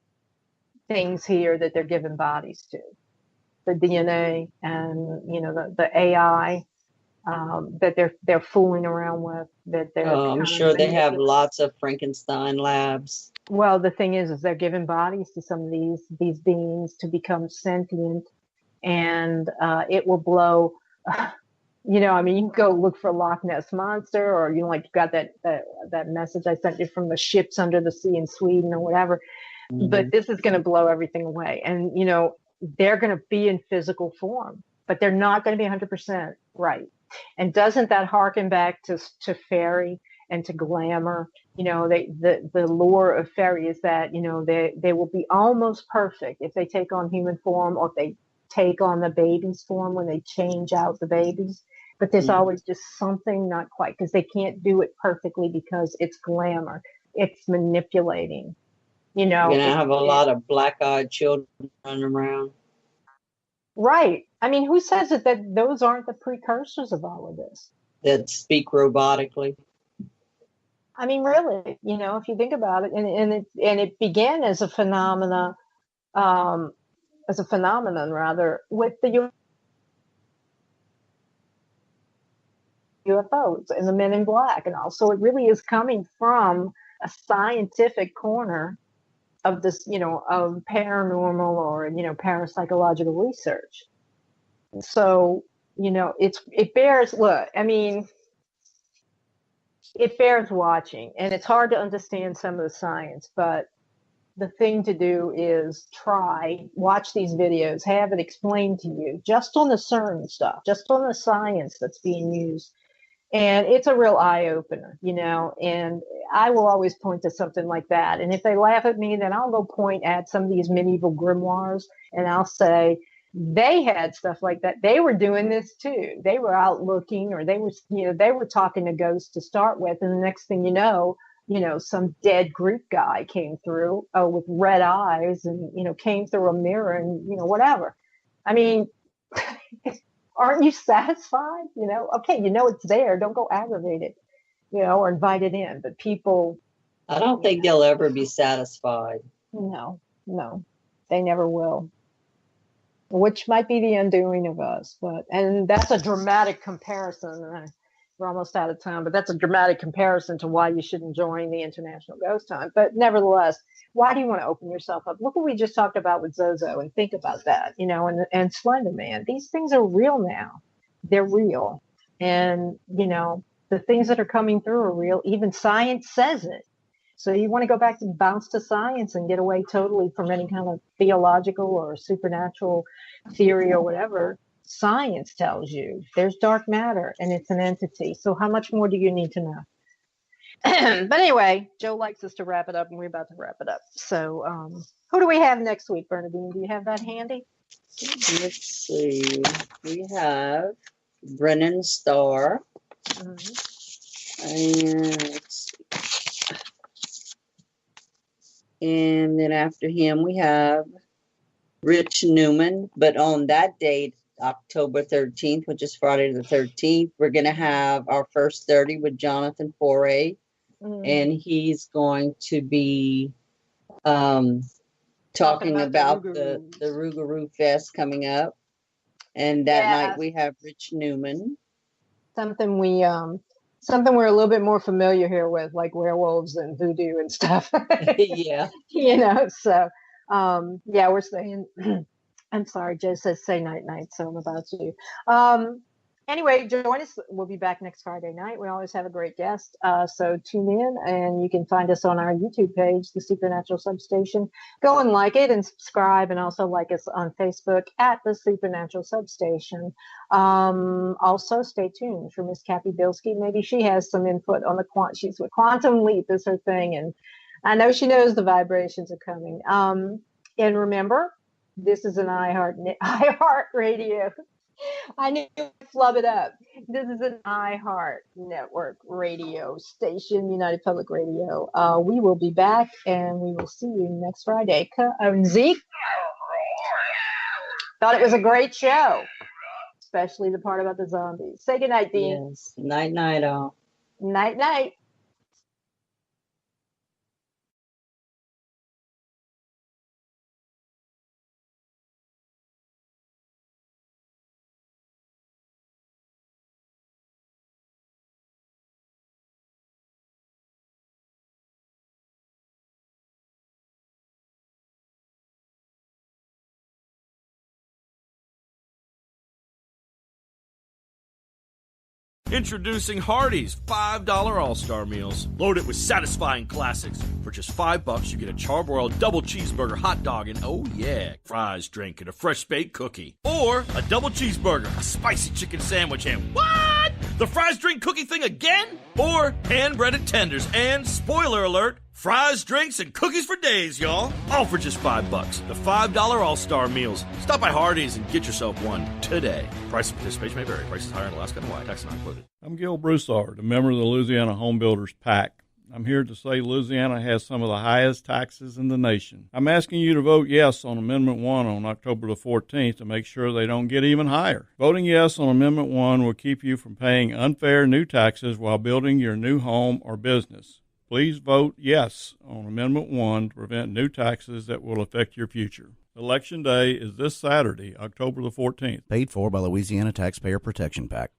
things here that they're giving bodies to, the DNA and the AI, that they're fooling around with. That they're. I'm sure they have lots of Frankenstein labs. Well, the thing is they're giving bodies to some of these beings to become sentient, and it will blow. You can go look for Loch Ness Monster, or you got that message I sent you from the ships under the sea in Sweden or whatever. Mm-hmm. But this is going to blow everything away, and they're going to be in physical form, but they're not going to be 100% right. And doesn't that harken back to fairy and to glamour? The lure of fairy is that they will be almost perfect if they take on human form, or if they take on the baby's form when they change out the babies. But there's always just something not quite, because they can't do it perfectly because it's glamour. It's manipulating. You're going to have a lot of black-eyed children running around. Right. I mean, who says that those aren't the precursors of all of this? That speak robotically. I mean, really, if you think about it, and it began as a phenomenon rather, with the UFOs and the Men in Black and all. So it really is coming from a scientific corner of this, of paranormal or, parapsychological research. So, it bears watching, and it's hard to understand some of the science, but the thing to do is watch these videos, have it explained to you, just on the CERN stuff, just on the science that's being used. And it's a real eye-opener, and I will always point to something like that. And if they laugh at me, then I'll go point at some of these medieval grimoires, and I'll say, they had stuff like that. They were doing this too. They were out looking, or they were talking to ghosts to start with. And the next thing you know, some dead Greek guy came through with red eyes and, came through a mirror and, whatever. I mean, aren't you satisfied? Okay, it's there. Don't go aggravate it, or invite it in. But people. I don't think they'll ever be satisfied. No, they never will. Which might be the undoing of us. And that's a dramatic comparison. We're almost out of time, but that's a dramatic comparison to why you shouldn't join the International Ghost Hunt. But nevertheless, why do you want to open yourself up? Look what we just talked about with Zozo, and think about that, and Slender Man. These things are real now. They're real. And, the things that are coming through are real. Even science says it. So you want to go back to bounce to science and get away totally from any kind of theological or supernatural theory or whatever. Science tells you there's dark matter and it's an entity. So how much more do you need to know? But anyway, Joe likes us to wrap it up, and we're about to wrap it up. So who do we have next week, Bernadine? Do you have that handy? Let's see. We have Brennan Starr. And let's see. And then after him, we have Rich Newman. But on that date, October 13th, which is Friday the 13th, we're going to have our first 30 with Jonathan Foray. And he's going to be talking about the Rougarou Fest coming up. And that night we have Rich Newman. Something we're a little bit more familiar here with, like werewolves and voodoo and stuff. Yeah. So we're saying, I'm sorry, Joe says say night, so I'm about to. Anyway, join us. We'll be back next Friday night. We always have a great guest. So tune in, and you can find us on our YouTube page, The Supernatural Substation. Go and like it and subscribe, and also like us on Facebook at The Supernatural Substation. Also, stay tuned for Miss Kathy Bilski. Maybe she has some input on the she's with Quantum Leap is her thing, and I know she knows the vibrations are coming. And remember, this is an iHeart Radio. I knew to flub it up. This is an iHeart Network radio station, United Public Radio. We will be back, and we will see you next Friday. Zeke, thought it was a great show, especially the part about the zombies. Say goodnight, Dean. Yes. Night, night, all. Night, night. Introducing Hardee's $5 All-Star Meals. Loaded with satisfying classics. For just $5, you get a charbroiled double cheeseburger hot dog and, oh yeah, fries, drink, and a fresh baked cookie. Or a double cheeseburger, a spicy chicken sandwich, and what? The fries, drink, cookie thing again? Or hand-breaded tenders and, spoiler alert, fries, drinks, and cookies for days, y'all. All for just $5. The $5 All-Star Meals. Stop by Hardee's and get yourself one today. Price of participation may vary. Prices higher in Alaska and Hawaii. Tax not included. I'm Gil Broussard, a member of the Louisiana Home Builders PAC. I'm here to say Louisiana has some of the highest taxes in the nation. I'm asking you to vote yes on Amendment 1 on October the 14th to make sure they don't get even higher. Voting yes on Amendment 1 will keep you from paying unfair new taxes while building your new home or business. Please vote yes on Amendment 1 to prevent new taxes that will affect your future. Election Day is this Saturday, October the 14th. Paid for by Louisiana Taxpayer Protection PAC.